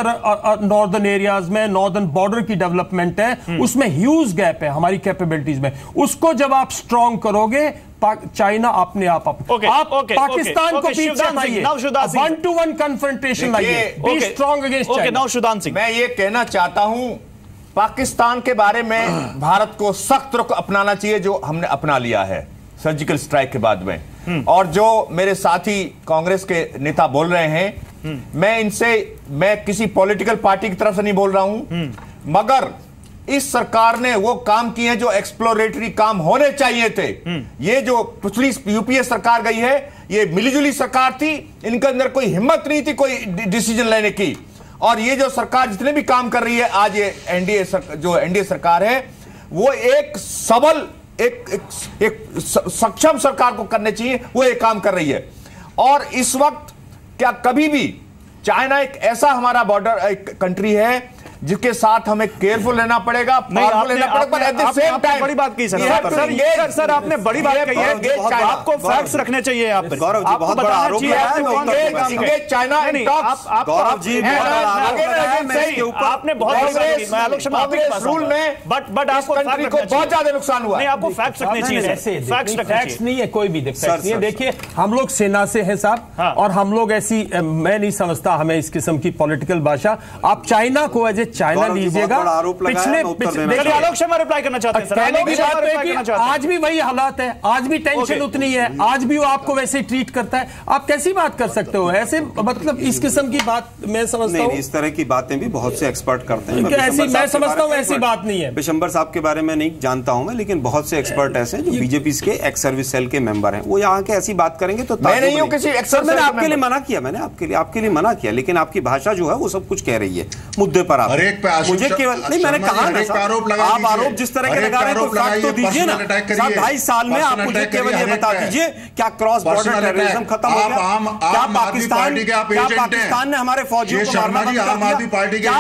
नॉर्दर्न एरियाज में, नॉर्दर्न बॉर्डर की डेवलपमेंट है, उसमें ह्यूज गैप है हमारी कैपेबिलिटीज में। उसको जब आप स्ट्रांग करोगे, चाइना अपने आप पाकिस्तान को पीछे हटाइए, 1-to-1 कन्फ्रंटेशन लाइए, बी स्ट्रांग अगेंस्ट चाइना। मैं ये कहना चाहता हूं, पाकिस्तान के बारे में भारत को सख्त रुख अपनाना चाहिए, जो हमने अपना लिया है सर्जिकल स्ट्राइक के बाद में। और जो मेरे साथी कांग्रेस के नेता बोल रहे हैं मैं किसी पॉलिटिकल पार्टी की तरफ से नहीं बोल रहा हूं, मगर इस सरकार ने वो काम किए हैं जो एक्सप्लोरेटरी काम होने चाहिए थे। ये जो पिछली यूपीए सरकार गई है, ये मिलीजुली सरकार थी, इनके अंदर कोई हिम्मत नहीं थी कोई डिसीजन लेने की। और ये जो सरकार जितने भी काम कर रही है आज, ये एनडीए सरकार है, वो एक सबल एक सक्षम सरकार को करने चाहिए, वो एक काम कर रही है। और इस वक्त क्या कभी भी चाइना एक ऐसा हमारा बॉर्डर एक कंट्री है जिसके साथ हमें केयरफुल रहना पड़ेगा, पावरफुल रहना पड़ेगा, पर एट द सेम टाइम बड़ी बात की सर आपने बड़ी बात कही है, आपको फैक्ट्स रखने चाहिए यहाँ पे। गौरव जी बहुत बड़ा आरोप है चाइना गौरव जी आपने बहुत रूल में बट आपको कंट्री को बहुत ज्यादा नुकसान हुआ। नहीं, आपको फैक्ट्स रखने चाहिए, फैक्ट्स नहीं है, कोई भी फैक्ट्स नहीं है। देखिए हम लोग सेना से हैं साहब, और हम लोग ऐसी, मैं नहीं समझता हमें इस किस्म की पॉलिटिकल भाषा, आप चाइना को एज चाइना लीजिएगा। पिछले आलोक शर्मा रिप्लाई करना चाहते हैं सर। कहने की बात है कि आज भी वही हालात है, आज भी टेंशन उतनी है, आज भी वो आपको वैसे ट्रीट करता है। आप कैसी बात कर सकते हो ऐसे, मतलब इस किस्म की बात मैं समझता हूँ। इस तरह की बातें भी बहुत से एक्सपर्ट करते हैं। मैं समझता हूँ ऐसी बात नहीं है। बिशंबर साहब के बारे में नहीं जानता हूं मैं, लेकिन बहुत से एक्सपर्ट ऐसे हैं जो बीजेपी के एक्स सर्विस सेल के मेंबर हैं, वो यहाँ के ऐसी बात करेंगे तो मैं नहीं हूं किसी एक्सर। मैंने आपके लिए मना किया, मैंने आपके लिए मना किया, लेकिन आपकी भाषा जो है वो सब कुछ कह रही है मुद्दे पर। आप मुझे केवल नहीं, मैंने कहा ना आप आरोप जिस तरह के लगा रहे हैं तो फैक्ट तो दीजिए ना। 2.5 साल में आप मुझे केवल ये बता दीजिए, क्या क्रॉस बॉर्डर टेररिज्म खत्म हो गया? क्या पाकिस्तान ने हमारे फौजियों को मारना बंद कर दिया?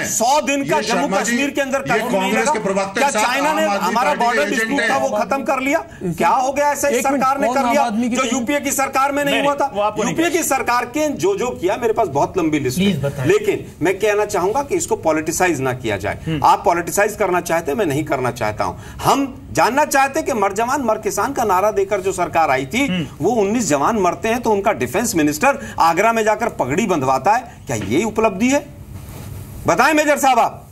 100 दिन का जम्मू कश्मीर के अंदर क्या चाइना ने हमारा बॉर्डर डिस्प्यूट था वो खत्म कर लिया? क्या हो गया ऐसा इस सरकार ने कर लिया जो यूपीए की सरकार में नहीं हुआ था? यूपीए की सरकार के जो किया, मेरे पास बहुत लंबी लिस्ट है, लेकिन मैं कहना चाहूंगा कि इसको पॉलिटिसाइज ना किया जाए। आप पॉलिटिसाइज करना चाहते हैं, मैं नहीं करना चाहता हूं। हम जानना चाहते हैं कि मर जवान मर किसान का नारा देकर जो सरकार आई थी, वो 19 जवान मरते हैं तो उनका डिफेंस मिनिस्टर आगरा में जाकर पगड़ी बंधवाता है। क्या ये उपलब्धि है? बताएं मेजर साहब, आप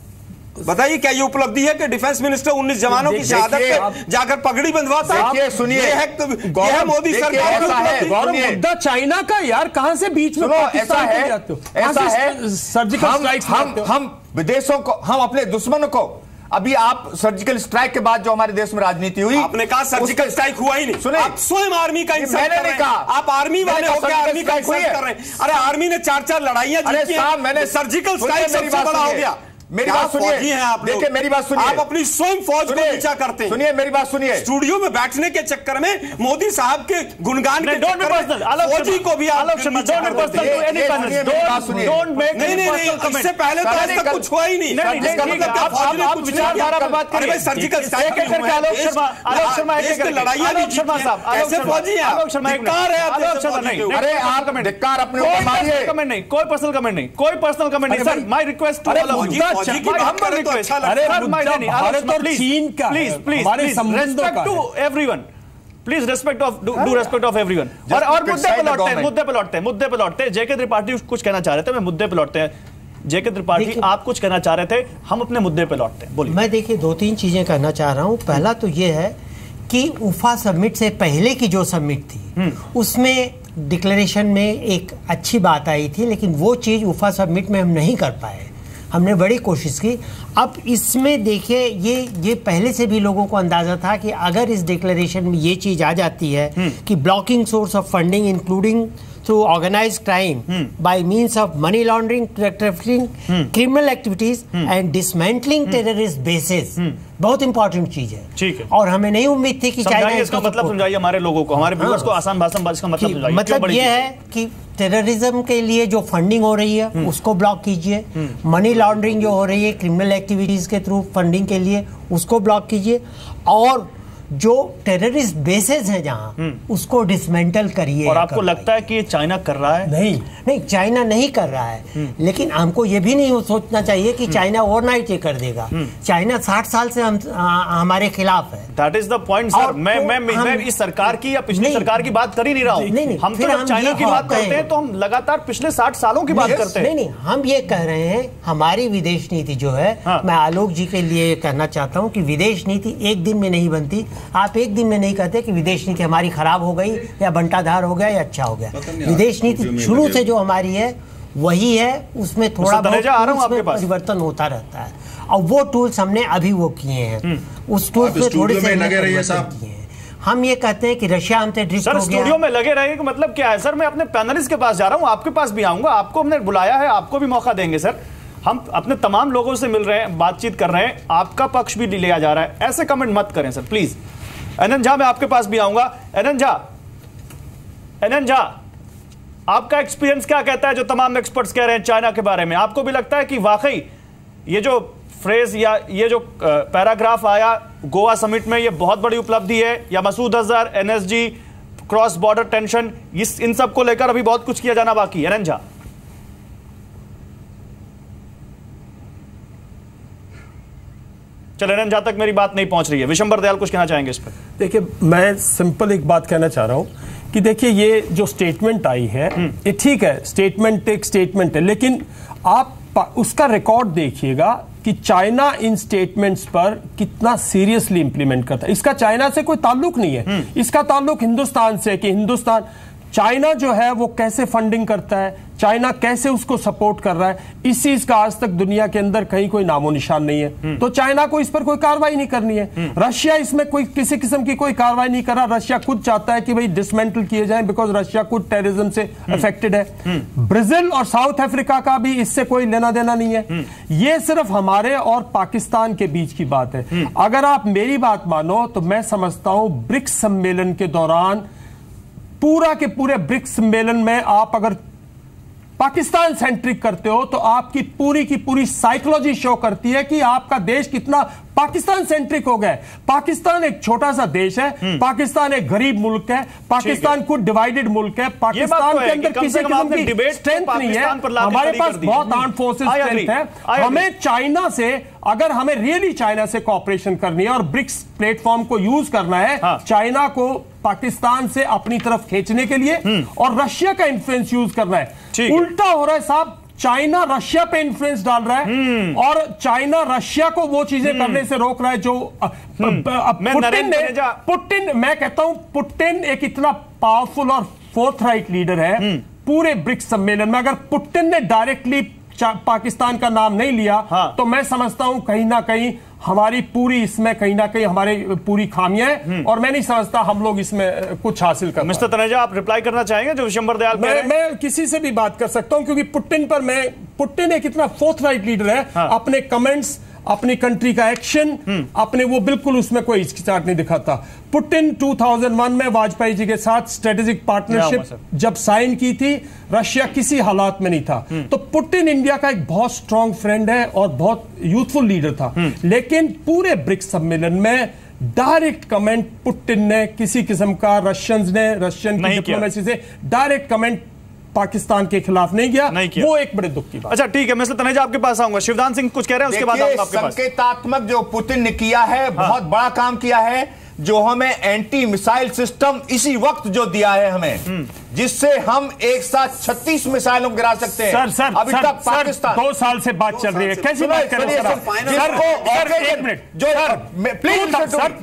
बताइए क्या ये उपलब्धि है कि डिफेंस मिनिस्टर 19 जवानों की शहादत पे जाकर पगड़ी बंधवाता है? सुनिए, यह मोदी सरकार मुद्दा चाइना का यार, कहां से बीच में ऐसा है सर्जिकल स्ट्राइक। हम विदेशों को, हम अपने दुश्मनों को, अभी आप सर्जिकल स्ट्राइक के बाद जो हमारे देश में राजनीति हुई, आपने कहा सर्जिकल स्ट्राइक हुआ ही नहीं। सुने, आप स्वयं आर्मी का इंसल्ट कर रहे हैं। आप आर्मी वाले हो गया, आर्मी का इंसल्ट कर रहे हैं। अरे आर्मी ने 4 लड़ाइयां जीती हैं, मैंने सर्जिकल स्ट्राइक सबसे बड़ा हो गया। मेरी बात सुनिए, देखिए मेरी बात सुनिए, आप अपनी स्वयं फौज को नीचा करते हैं। सुनिए मेरी बात सुनिए, स्टूडियो में बैठने के चक्कर में मोदी साहब के गुणगान के डोंट बी पर्सनल, फौजी को भी Alok Sharma, don't be personal to any person, don't make any personal comment. इससे पहले तो आज तक कुछ हुआ ही नहीं। आप विचारधारा पर बात करिए। सर्जिकल स्ट्राइक करके आलोक शर्मा एक एक लड़ाइयां नहीं शर्मा साहब, कैसे फौजी हैं? आलोक शर्मा एक आलोक शर्मा नहीं, अरे आप धिक्कार अपने ऊपर मारिए। कमेंट नहीं, कोई पर्सनल कमेंट नहीं, कोई पर्सनल कमेंट नहीं sir. My request to all of you, अरे भारत और चीन का, please respect to everyone, please respect of do respect of everyone. और मुद्दे पे लौटते हैं। जेके त्रिपाठी कुछ कहना चाह रहे थे, मैं मुद्दे पे लौटते हैं। जेके त्रिपाठी आप कुछ कहना चाह रहे थे, हम अपने मुद्दे पे लौटते हैं। बोलिए। मैं देखिए 2-3 चीजें कहना चाह रहा हूं। पहला तो ये है कि उफा समिट से पहले की जो समिट थी उसमें डिक्लेरेशन में एक अच्छी बात आई थी, लेकिन वो चीज उफा समिट में हम नहीं कर पाए। हमने बड़ी कोशिश की। अब इसमें देखिए ये पहले से भी लोगों को अंदाजा था कि अगर इस डिक्लेरेशन में ये चीज आ जाती है कि blocking source of funding including through organised crime by means of money laundering, trafficking, criminal activities and dismantling terrorist bases, बहुत इंपॉर्टेंट चीज है। ठीक है। और हमें नहीं उम्मीद थी कि चाइना इसका मतलब समझाइए हमारे लोगों को, हमारे व्यूअर्स को आसान भाषा में इसका मतलब समझाइए। मतलब ये है कि टेररिज्म के लिए जो फंडिंग हो रही है उसको ब्लॉक कीजिए, मनी लॉन्ड्रिंग जो हो रही है क्रिमिनल एक्टिविटीज के थ्रू फंडिंग के लिए उसको ब्लॉक कीजिए, और जो टेररिस्ट बेसेस हैं जहां उसको डिसमेंटल करिए। और आपको लगता है कि ये चाइना कर रहा है? नहीं, चाइना नहीं कर रहा है, लेकिन हमको ये भी नहीं सोचना चाहिए कि चाइना ओवरनाइट ये कर देगा। चाइना 60 साल से हमारे खिलाफ है। That is the point sir. मैं इस सरकार की या पिछली सरकार की बात कर ही नहीं रहा हूं। हम तो जब चाइना की बात करते हैं तो हम लगातार पिछले 60 सालों की बात करते हैं। नहीं, हम ये कह रहे हैं हमारी विदेश नीति जो है, मैं आलोक जी के लिए कहना चाहता हूं कि विदेश नीति एक दिन में नहीं बनती। आप एक दिन में नहीं कहते कि विदेश नीति हमारी खराब हो गई या बंटाधार हो गया या अच्छा हो गया। विदेश नीति शुरू से जो हमारी है वही है, उसमें थोड़ा बहुत परिवर्तन होता रहता है, और वो टूल्स हमने अभी वो किए हैं, उस टूल्स में थोड़े से लगे रहिए साहब। हम ये कहते हैं कि रशिया हमसे ड्रिफ्ट हो गया। सर स्टूडियो में लगे रहेंगे मतलब क्या है सर? मैं अपने पैनलिस्ट के पास जा रहा हूं, आपके पास भी आऊंगा, आपको हमने बुलाया है, आपको भी मौका देंगे सर। हम अपने तमाम लोगों से मिल रहे हैं, बातचीत कर रहे हैं, आपका पक्ष भी लिया जा रहा है, ऐसे कमेंट मत करें सर प्लीज। एनएन झा, मैं आपके पास भी आऊंगा। एनएन झा, आपका एक्सपीरियंस क्या कहता है जो तमाम एक्सपर्ट्स कह रहे हैं चाइना के बारे में? आपको भी लगता है कि वाकई ये जो फ्रेज या ये जो पैराग्राफ आया गोवा समिट में, ये बहुत बड़ी उपलब्धि है, या Masood Azhar, NSG, cross border tension, इन सब को लेकर अभी बहुत कुछ किया जाना बाकी है? एनएन झा, चलो एनएन झा तक मेरी बात नहीं पहुंच रही है। विशंबर दयाल कुछ कहना चाहेंगे इस पर? देखिए, मैं सिंपल एक बात कहना चाह रहा हूं कि देखिए, ये जो स्टेटमेंट आई है ये ठीक है, स्टेटमेंट एक स्टेटमेंट है, लेकिन आप उसका रिकॉर्ड देखिएगा कि चाइना इन स्टेटमेंट्स पर कितना सीरियसली इंप्लीमेंट करता है। इसका चाइना से कोई ताल्लुक नहीं है, इसका ताल्लुक हिंदुस्तान से, कि हिंदुस्तान चाइना जो है वो कैसे फंडिंग करता है, चाइना कैसे उसको सपोर्ट कर रहा है, इस चीज का आज तक दुनिया के अंदर कहीं कोई नामो निशान नहीं है। तो चाइना को इस पर कोई कार्रवाई नहीं करनी है। रशिया इसमें कोई किसी किस्म की कोई कार्रवाई नहीं कर रहा। रशिया खुद चाहता है कि भाई डिसमेंटल किए जाएं, बिकॉज रशिया खुद टेररिज्म से अफेक्टेड है। ब्राजील और साउथ अफ्रीका का भी इससे कोई लेना देना नहीं है। ये सिर्फ हमारे और पाकिस्तान के बीच की बात है। अगर आप मेरी बात मानो तो मैं समझता हूं ब्रिक्स सम्मेलन के दौरान, पूरा के पूरे ब्रिक्स सम्मेलन में आप अगर पाकिस्तान सेंट्रिक करते हो तो आपकी पूरी साइकोलॉजी शो करती है कि आपका देश कितना पाकिस्तान सेंट्रिक हो गया। पाकिस्तान एक छोटा सा देश है, पाकिस्तान एक गरीब मुल्क है, पाकिस्तान कुछ डिवाइडेड मुल्क है, पाकिस्तान के अंदर किसी किस्म की स्ट्रेंथ नहीं है। हमारे पास बहुत आर्म्ड फोर्सेस स्ट्रेंथ है। हमें चाइना से, अगर हमें रियली चाइना से कोऑपरेशन करनी है और ब्रिक्स प्लेटफॉर्म को यूज करना है, चाइना को पाकिस्तान से अपनी तरफ खींचने के लिए और रशिया का इन्फ्लुएंस यूज करना है। उल्टा हो रहा है साहब, चाइना रशिया पे इन्फ्लुएंस डाल रहा है और चाइना रशिया को वो चीजें करने से रोक रहा है जो पुतिन, मैं कहता हूं पुतिन एक इतना पावरफुल और फोर्थराइट लीडर है पूरे ब्रिक्स सम्मेलन में। अगर पुतिन ने डायरेक्टली पाकिस्तान का नाम नहीं लिया तो मैं समझता हूं कहीं ना कहीं हमारी पूरी इसमें कहीं ना कहीं हमारी पूरी खामियां हैं और मैं नहीं समझता हम लोग इसमें कुछ हासिल कर। मिस्टर तनेजा, आप रिप्लाई करना चाहेंगे जो विशंबर दयाल? मैं किसी से भी बात कर सकता हूं क्योंकि पुतिन एक इतना फोर्थराइट लीडर है। अपने कमेंट्स, अपनी कंट्री का एक्शन, अपने वो बिल्कुल उसमें कोई हिचकिचाहट नहीं दिखाता। पुतिन 2001 में वाजपेयी जी के साथ स्ट्रेटेजिक पार्टनरशिप जब साइन की थी, रशिया किसी हालात में नहीं था। तो पुतिन इंडिया का एक बहुत स्ट्रांग फ्रेंड है और बहुत यूथफुल लीडर था। लेकिन पूरे ब्रिक्स सम्मेलन में डायरेक्ट कमेंट पुतिन ने किसी किस्म का, रशियन की डिप्लोमेसी से डायरेक्ट कमेंट पाकिस्तान के खिलाफ नहीं गया। वो एक बड़े दुख की बात। अच्छा ठीक है, मिस्टर तनेजा आपके पास आऊंगा। शिवदान सिंह कुछ कह रहे हैं, उसके बाद आऊंगा आपके पास। संकेतात्मक जो पुतिन ने किया है, बहुत बड़ा काम किया है, जो हमें एंटी मिसाइल सिस्टम इसी वक्त जो दिया है हमें, जिससे हम एक साथ 36 मिसाइलों को गिरा सकते हैं। सर अभी तक पाकिस्तान 2 साल से बात चल रही है, कैसी बात कर रहे हैं एक मिनट, जो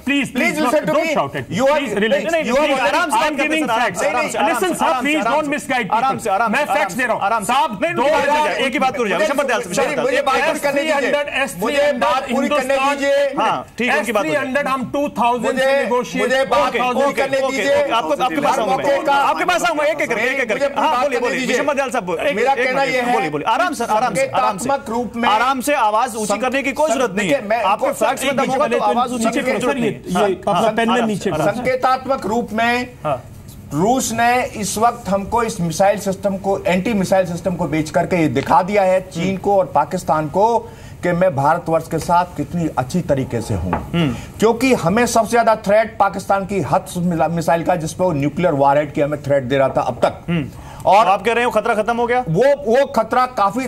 please listen to me, you are आराम से बात giving facts. Listen sir, please don't misguide. आराम से मैं फैक्ट्स दे रहा हूं साहब। एक ही बात करूं, विशंबर दयाल मुझे बात करने दीजिए, मुझे बात पूरी करने दीजिए। हां ठीक है, उनकी बात 300 हम 2000 से नेगोशिएट, मुझे बात पूरी करने दीजिए। आपके पास आऊंगा, आपके पास आऊंगा, एक एक करके। हाँ बोलिए विशंबर दयाल साहब, मेरा कहना यह है, बोलिए आराम से रूप में आराम से आवाज ऊंची करने की कोई जरूरत नहीं है। आपको फैक्ट्स में दम होगा तो आवाज ऊंची करने की जरूरत नहीं है। संकेतात्मक रूप में रूस ने इस वक्त हमको इस मिसाइल सिस्टम को, एंटी मिसाइल सिस्टम को बेच करके ये दिखा दिया है चीन को और पाकिस्तान को कि मैं भारतवर्ष के साथ कितनी अच्छी तरीके से हूं। क्योंकि हमें सबसे ज्यादा थ्रेट पाकिस्तान की हत्स मिसाइल का, जिसपे वो न्यूक्लियर वॉरहेड की हमें थ्रेट दे रहा था अब तक। और आप कह रहे हो खतरा खत्म हो गया? वो खतरा काफी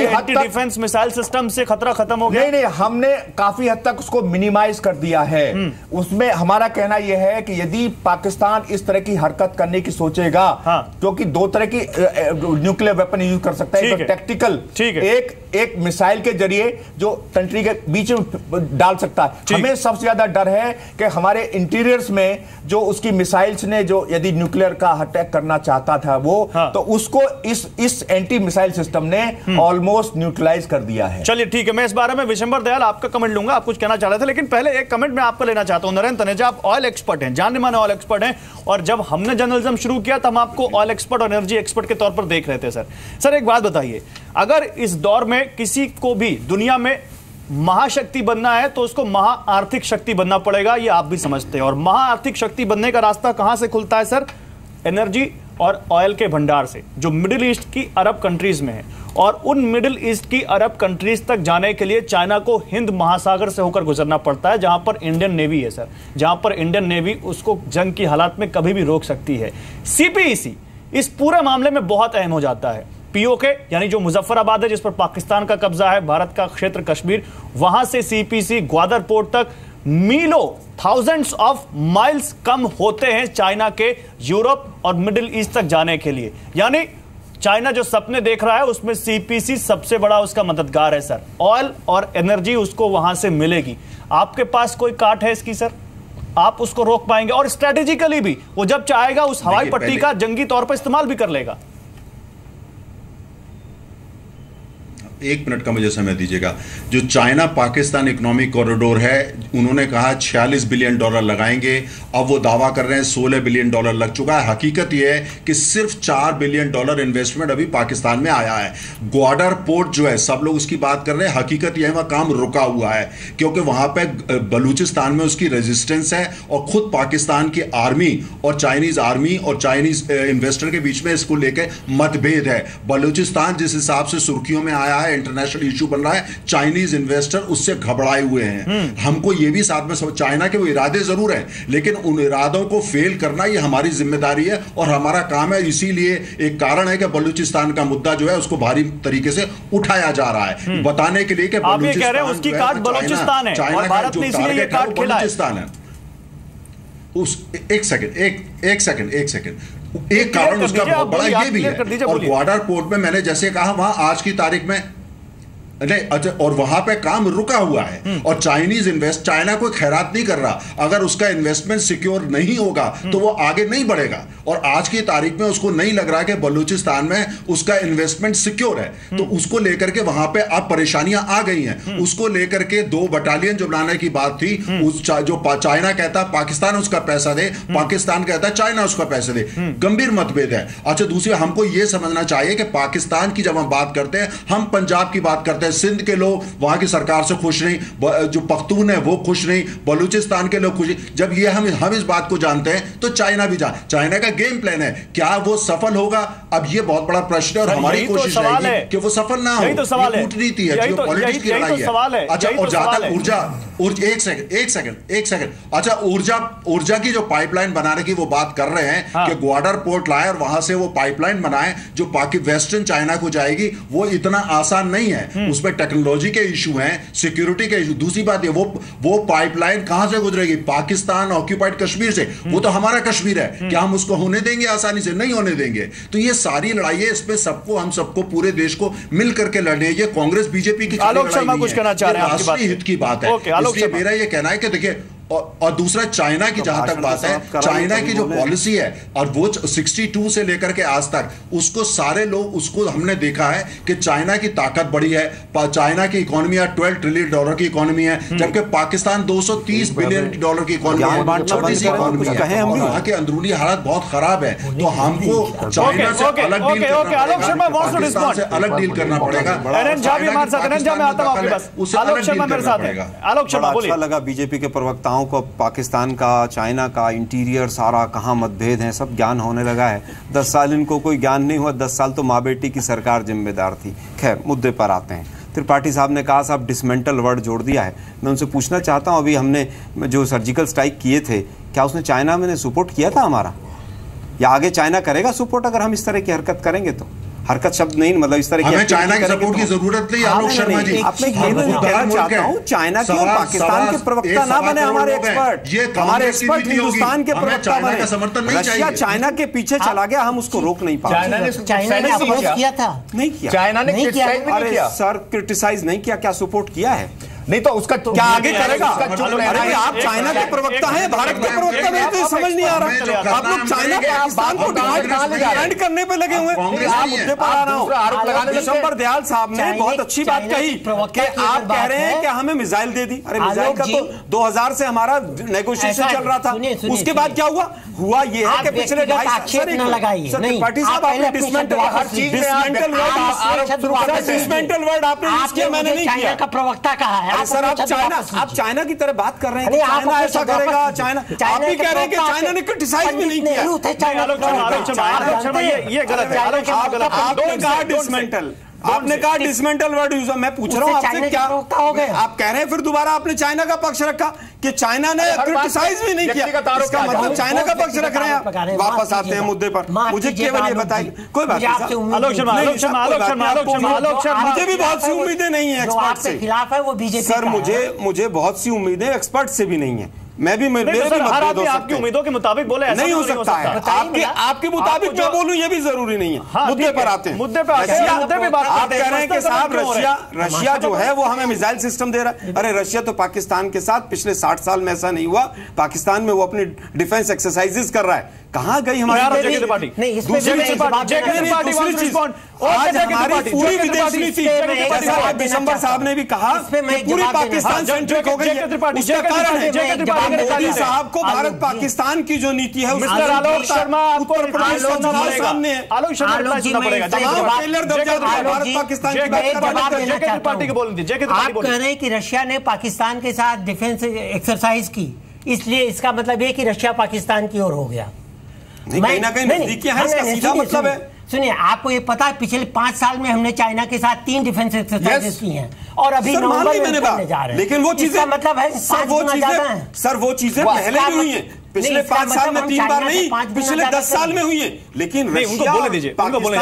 हद तक डिफेंस मिसाइल सिस्टम से खतरा खत्म हो गया? नहीं, हमने काफी हद तक उसको मिनिमाइज कर दिया है। उसमें हमारा कहना यह है कि यदि पाकिस्तान इस तरह की हरकत करने की सोचेगा, क्योंकि 2 तरह की न्यूक्लियर वेपन यूज कर सकता है, एक टैक्टिकल, एक मिसाइल के जरिए जो कंट्री के बीच में डाल सकता है। हमें सबसे ज्यादा डर है कि हमारे इंटीरियर्स में जो उसकी मिसाइल्स ने, जो यदि न्यूक्लियर का अटैक करना चाहता था वो, तो उसको इस एंटी मिसाइल सिस्टम ने ऑलमोस्ट न्यूट्रलाइज कर दिया है। चलिए ठीक है, मैं इस बारे में विशंबर दयाल आपका कमेंट लूंगा, आप कुछ कहना चाह रहे थे, लेकिन पहले एक कमेंट मैं आपको लेना चाहता हूं। नरेंद्र तनेजा, आप ऑयल एक्सपर्ट हैं, जाने माने ऑयल एक्सपर्ट हैं, और जब हमने जर्नलिज्म शुरू किया तो हम आपको ऑयल एक्सपर्ट और एनर्जी एक्सपर्ट के तौर पर देख रहे थे। सर एक बात बताइए, अगर इस दौर में किसी को भी दुनिया में महाशक्ति बनना है तो उसको महाआर्थिक शक्ति बनना पड़ेगा, ये आप भी समझते हैं। और महाआर्थिक शक्ति बनने का रास्ता कहां से खुलता है सर? एनर्जी और ऑयल के भंडार से, जो मिडिल ईस्ट की अरब कंट्रीज में है। और उन मिडिल ईस्ट की अरब कंट्रीज तक जाने के लिए चाइना को हिंद महासागर से होकर गुजरना पड़ता है, जहां पर इंडियन नेवी है सर, जहां पर इंडियन नेवी उसको जंग की हालात में कभी भी रोक सकती है। सीपीईसी इस पूरे मामले में बहुत अहम हो जाता है। पीओके यानी जो मुजफ्फराबाद है, जिस पर पाकिस्तान का कब्जा है, भारत का क्षेत्र कश्मीर, वहां से सीपीसी ग्वादर पोर्ट तक मीलों, थाउजेंड्स ऑफ माइल्स कम होते हैं चाइना के यूरोप और मिडिल ईस्ट तक जाने के लिए। यानी चाइना जो सपने देख रहा है उसमें सीपीसी सबसे बड़ा उसका मददगार है सर। ऑयल और एनर्जी उसको वहां से मिलेगी। आपके पास कोई काट है इसकी सर? आप उसको रोक पाएंगे? और स्ट्रेटेजिकली भी वो जब चाहेगा उस हवाई पट्टी का जंगी तौर पर इस्तेमाल भी कर लेगा। एक मिनट का मुझे समय दीजिएगा। जो चाइना पाकिस्तान इकोनॉमिक कॉरिडोर है, उन्होंने कहा 46 बिलियन डॉलर लगाएंगे, अब वो दावा कर रहे हैं 16 बिलियन डॉलर लग चुका है। हकीकत यह है कि सिर्फ 4 बिलियन डॉलर इन्वेस्टमेंट अभी पाकिस्तान में आया है। ग्वादर पोर्ट जो है, सब लोग उसकी बात कर रहे हैं, हकीकत यह है वहां काम रुका हुआ है क्योंकि वहां पे बलूचिस्तान में उसकी रेजिस्टेंस है और खुद पाकिस्तान की आर्मी और चाइनीज इन्वेस्टर के बीच में इसको लेकर मतभेद है। बलूचिस्तान जिस हिसाब से सुर्खियों में आया है, इंटरनेशनल इशू बन रहा है, चाइनीज इन्वेस्टर उससे घबराए हुए हैं। हमको यह भी साथ में चाइना के वो इरादे जरूर हैं, लेकिन उन इरादों को फेल करना ये हमारी जिम्मेदारी है और हमारा काम है। इसीलिए एक कारण है कि बलूचिस्तान का मुद्दा जो है उसको भारी तरीके से उठाया जा रहा है, बताने के लिए कि आप ये कह रहे हैं उसकी काट बलूचिस्तान है और भारत ने इसलिए ये काट खेला है। एक सेकंड एक कारण उसका बहुत बड़ा ये भी है। और ग्वादर पोर्ट में मैंने जैसे कहा, वहां आज की तारीख में नहीं, अच्छा, और वहां पे काम रुका हुआ है और चाइना कोई खैरात नहीं कर रहा। अगर उसका इन्वेस्टमेंट सिक्योर नहीं होगा तो वो आगे नहीं बढ़ेगा। और आज की तारीख में उसको नहीं लग रहा कि बलूचिस्तान में उसका इन्वेस्टमेंट सिक्योर है, तो उसको लेकर के वहां पे अब परेशानियां आ गई हैं। उसको लेकर के 2 बटालियन जो बनाने की बात थी, जो चाइना कहता पाकिस्तान उसका पैसा दे, पाकिस्तान कहता चाइना उसका पैसा दे, गंभीर मतभेद है। अच्छा, दूसरी हमको यह समझना चाहिए कि पाकिस्तान की जब हम बात करते हैं, हम पंजाब की बात करते हैं, सिंध के लोग वहां की सरकार से खुश नहीं, जो पख्तून है वो खुश नहीं, बलूचिस्तान के लोग खुश नहीं। जब ये हम इस बात को जानते हैं तो चाइना भी चाइना का गेम प्लान है, क्या वो सफल होगा? अब ये बहुत बड़ा प्रश्न है और हमारी कोशिश रहेगी कि वो सफल ना हो। ये कूटनीति है, जियोपॉलिटिक्स की लड़ाई है। अच्छा, और जहां तक ऊर्जा एक सेकंड अच्छा, ऊर्जा की जो पाइपलाइन बनाने की वो बात कर रहे हैं कि ग्वादर पोर्ट लाए और वहां से वो पाइपलाइन बनाए जो वेस्टर्न चाइना को जाएगी, वो इतना आसान नहीं है। उसमें टेक्नोलॉजी के इशू हैं, सिक्योरिटी के इशू। दूसरी बात ये, वो पाइपलाइन कहां से गुजरेगी? पाकिस्तान ऑक्यूपाइड कश्मीर से। वो तो हमारा कश्मीर है, क्या हम उसको होने देंगे? आसानी से नहीं होने देंगे। तो ये सारी लड़ाई है, इसमें हम सबको पूरे देश को मिल करके लड़ने। ये कांग्रेस बीजेपी की आलोक शर्मा कुछ कहना चाह रहे हैं, राष्ट्रीय हित की बात है। इसलिए मेरा ये कहना है कि देखिए, और दूसरा चाइना की जहां तक बात है, चाइना की जो पॉलिसी है और वो 62 से लेकर के आज तक उसको सारे लोग उसको हमने देखा है कि चाइना की ताकत बढ़ी है। चाइना की इकोनॉमी 12 ट्रिलियन डॉलर की इकोनॉमी है, जबकि पाकिस्तान 230 बिलियन डॉलर की इकोनॉमी है, छोटी सी इकोनॉमी है। वहां के अंदरूनी हालात बहुत खराब है, तो हमको चाइना से अलग डील करना पड़ेगा। अच्छा लगा बीजेपी के प्रवक्ताओं को पाकिस्तान का, चाइना का, इंटीरियर सारा कहाँ मतभेद हैं, सब ज्ञान होने लगा है। 10 साल इनको कोई ज्ञान नहीं हुआ, 10 साल तो माँ बेटी की सरकार जिम्मेदार थी। खैर, मुद्दे पर आते हैं। त्रिपाठी साहब ने कहा साहब डिसमेंटल वर्ड जोड़ दिया है। मैं उनसे पूछना चाहता हूँ, अभी हमने जो सर्जिकल स्ट्राइक किए थे, क्या उसने चाइना में सपोर्ट किया था हमारा, या आगे चाइना करेगा सपोर्ट अगर हम इस तरह की हरकत करेंगे? तो हरकत शब्द नहीं, मतलब इस तरह की चाइना की सपोर्ट की जरूरत नहीं। आलोक शर्मा जी, चाहता हूं चाइना की और पाकिस्तान के प्रवक्ता ना बने हमारे एक्सपर्ट। हमारे एक्सपर्ट हिंदुस्तान के प्रवक्ता बने। रशिया चाइना के पीछे चला गया, हम उसको रोक नहीं पाए। चाइना ने अपोज किया था? नहीं किया। चाइना ने अरे सर क्रिटिसाइज नहीं किया, क्या सपोर्ट किया है? नहीं तो उसका क्या आगे करेगा? अरे आप चाइना के प्रवक्ता हैं, भारत के प्रवक्ता, मेरे तो समझ नहीं आ रहा। आप लोग चाइना पाकिस्तान को डिफेंड करने पे लगे हुए। आप मुद्दे पर आ रहा हूं। विशंबर दयाल साहब ने बहुत अच्छी बात कही कि आप कह रहे हैं कि हमें मिसाइल दे दी। अरे मिसाइल का तो 2000 से हमारा नेगोशिएशन चल रहा था। उसके बाद क्या हुआ? हुआ ये है कि पिछले 2.5 त्रिपाठी साहब आपने डिसमेंटल वर्ड आपने यूज किया, मैंने नहीं किया। का प्रवक्ता कहा है सर, आप चाइना की तरह बात कर रहे हैं। चाइना ऐसा करेगा, चाइना आप भी कह रहे हैं कि चाइना ने क्रिटिसाइज भी नहीं किया। ये गलत है। आपने कहा डिसमेंटल, आपने कहा डिसमेंटल वर्ड यूज। मैं पूछ रहा हूं आपसे, क्या आप कह रहे हैं? फिर दोबारा आपने चाइना का पक्ष रखा कि चाइना ने क्रिटिसाइज भी नहीं किया। इसका मतलब चाइना का पक्ष रख रहे हैं। वापस आते हैं मुद्दे पर। मुझे केवल ये बताइए, कोई बात नहीं। आलोक शर्मा, मुझे भी बहुत सी उम्मीदें नहीं है एक्सपर्ट से। खिलाफ है वो बीजेपी। सर मुझे बहुत सी उम्मीदें एक्सपर्ट से भी नहीं है। मैं भी आपकी उम्मीदों के मुताबिक बोले, नहीं हो सकता है। आपके मुताबिक मैं बोलूं ये भी जरूरी नहीं है। मुद्दे पर आते हैं। मुद्दे पे बात आप कह रहे हैं कि साहब रशिया जो है वो हमें मिसाइल सिस्टम दे रहा है। अरे रशिया तो पाकिस्तान के साथ पिछले 60 साल में ऐसा नहीं हुआ। पाकिस्तान में वो अपनी डिफेंस एक्सरसाइजेज कर रहा है। कहां गई हमारी पार्टी? आज हमारी पूरी विदेश नीति, जैसा दिसंबर साहब ने भी कहा, पूरी पाकिस्तान सेंट्रिक हो गई है। उसका कारण है मोदी साहब को भारत पाकिस्तान की जो नीति है मिस्टर आलोक शर्मा, आपको सामने आलोक शर्मा भारत पाकिस्तान की बात पार्टी को बोल दीजिए। आप कह रहे हैं कि रशिया ने पाकिस्तान के साथ डिफेंस एक्सरसाइज की, इसलिए इसका मतलब ये कि रशिया पाकिस्तान की ओर हो गया। कहीं ना कहीं नजदीकियां हैं, इसका सीधा मतलब है। सुनिए, आपको ये पता है पिछले 5 साल में हमने चाइना के साथ 3 डिफेंस एक्सरसाइजेस की हैं और अभी नवंबर में करने जा रहे हैं। लेकिन वो चीजें मतलब है सर वो चीजें पहले भी हुई हैं। पिछले 5 साल में 3 बार नहीं, पिछले 10 साल में हुई है। लेकिन उनको बोले दीजिए, उनको बोले।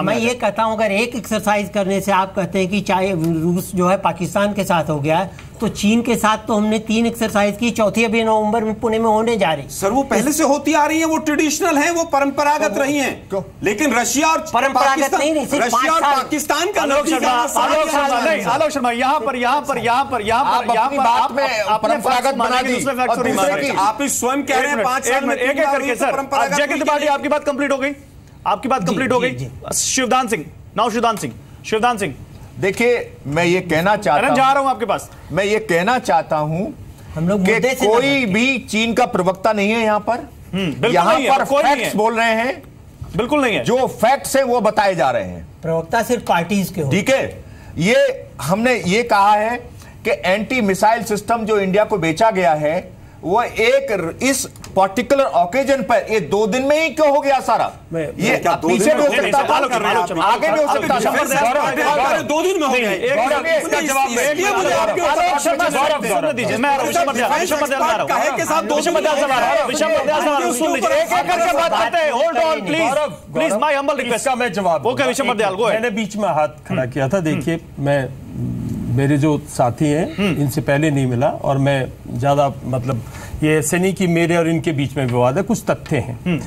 मैं ये कहता हूं, अगर एक एक्सरसाइज करने से आप कहते हैं कि चाहे रूस जो है पाकिस्तान के साथ हो गया है, तो चीन के साथ तो हमने 3 एक्सरसाइज की, चौथी अभी नवंबर में पुणे में होने जा रही। सर वो पहले से होती आ रही है, वो ट्रेडिशनल है, वो परंपरागत रही हैं। लेकिन रशिया और परंपरागत नहीं, रशिया और पाकिस्तान का आलोक शर्मा यहाँ पर परंपरागत बना दी। आप स्वयं कह रहे हैं 5 साल में एक करके। सर जय त्रिपाठी, आपकी बात कंप्लीट हो गई, आपकी बात कंप्लीट हो गई। शिवदान सिंह, देखिए मैं ये कहना चाहता हूं, जा रहा हूं आपके पास। मैं ये कहना चाहता हूं हम लोग कि कोई भी चीन का प्रवक्ता नहीं है यहाँ पर। यहाँ पर फैक्ट्स बोल रहे हैं। बिल्कुल नहीं है। जो फैक्ट्स हैं वो बताए जा रहे हैं। प्रवक्ता सिर्फ पार्टीज के हो। ठीक है, ये हमने ये कहा है कि एंटी मिसाइल सिस्टम जो इंडिया को बेचा गया है वो एक इस पर्टिकुलर ओकेजन पर ये 2 दिन में ही क्यों हो गया सारा? ये पीछे भी हो सकता था, आगे भी हो सकता था। 2 दिन में हो गया। मैं जवाब मैंने बीच में हाथ खड़ा किया था। देखिए, मैं मेरे जो साथी हैं इनसे पहले नहीं मिला और मैं ज्यादा मतलब ये ऐसे नहीं कि मेरे और इनके बीच में विवाद है, कुछ तथ्य हैं।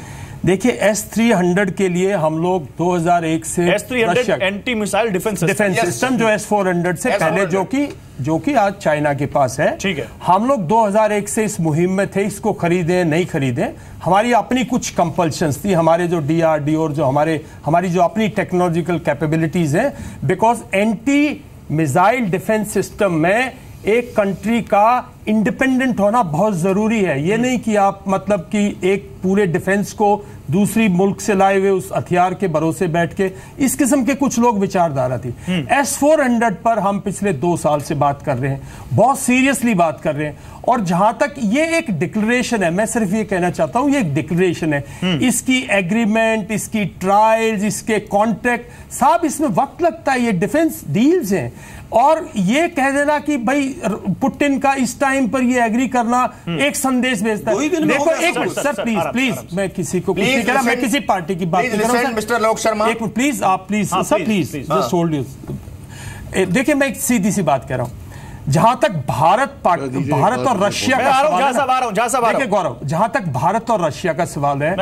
देखिए, S-300 के लिए हम लोग 2001 से S-300 anti missile defence system जो S-400 से पहले जो कि आज चाइना के पास है, ठीक है। हम लोग 2001 से इस मुहिम में थे, इसको खरीदें नहीं खरीदें, हमारी अपनी कुछ कंपल्शंस थी, हमारे जो DRDO और जो हमारी जो अपनी टेक्नोलॉजिकल कैपेबिलिटीज हैं। Because anti missile defence system में एक कंट्री का इंडिपेंडेंट होना बहुत जरूरी है। ये नहीं कि आप मतलब कि एक पूरे डिफेंस को दूसरी मुल्क से लाए हुए उस हथियार के भरोसे बैठ के, इस किस्म के कुछ लोग विचारधारा थी। S-400 पर हम पिछले 2 साल से बात कर रहे हैं, बहुत सीरियसली बात कर रहे हैं। और जहां तक ये एक डिक्लेरेशन है, मैं सिर्फ ये कहना चाहता हूं, ये एक डिक्लेरेशन है। इसकी एग्रीमेंट, इसकी ट्रायल्स, इसके कॉन्ट्रैक्ट, साहब इसमें वक्त लगता है, ये डिफेंस डील्स हैं। और ये कह देना कि भाई पुतिन का इस टाइम पर ये एग्री करना एक संदेश भेजता है। देखो एक मिनट सर, प्लीज मैं किसी को कुछ नहीं कह रहा, मैं किसी पार्टी की बात कर रहा हूं। मिस्टर लोक शर्मा, एक मिनट प्लीज, आप please sir, please just hold you. देखिए, मैं एक सीधी सी बात कह रहा हूं। जहां तक भारत और रशिया का सवाल है, गौरव, जहां तक भारत और रशिया का सवाल है,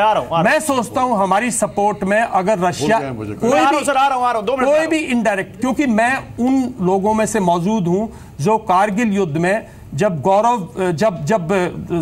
मैं सोचता हूं हमारी सपोर्ट में अगर रशिया कोई भी इनडायरेक्ट, क्योंकि मैं उन लोगों में से मौजूद हूं जो कारगिल युद्ध में जब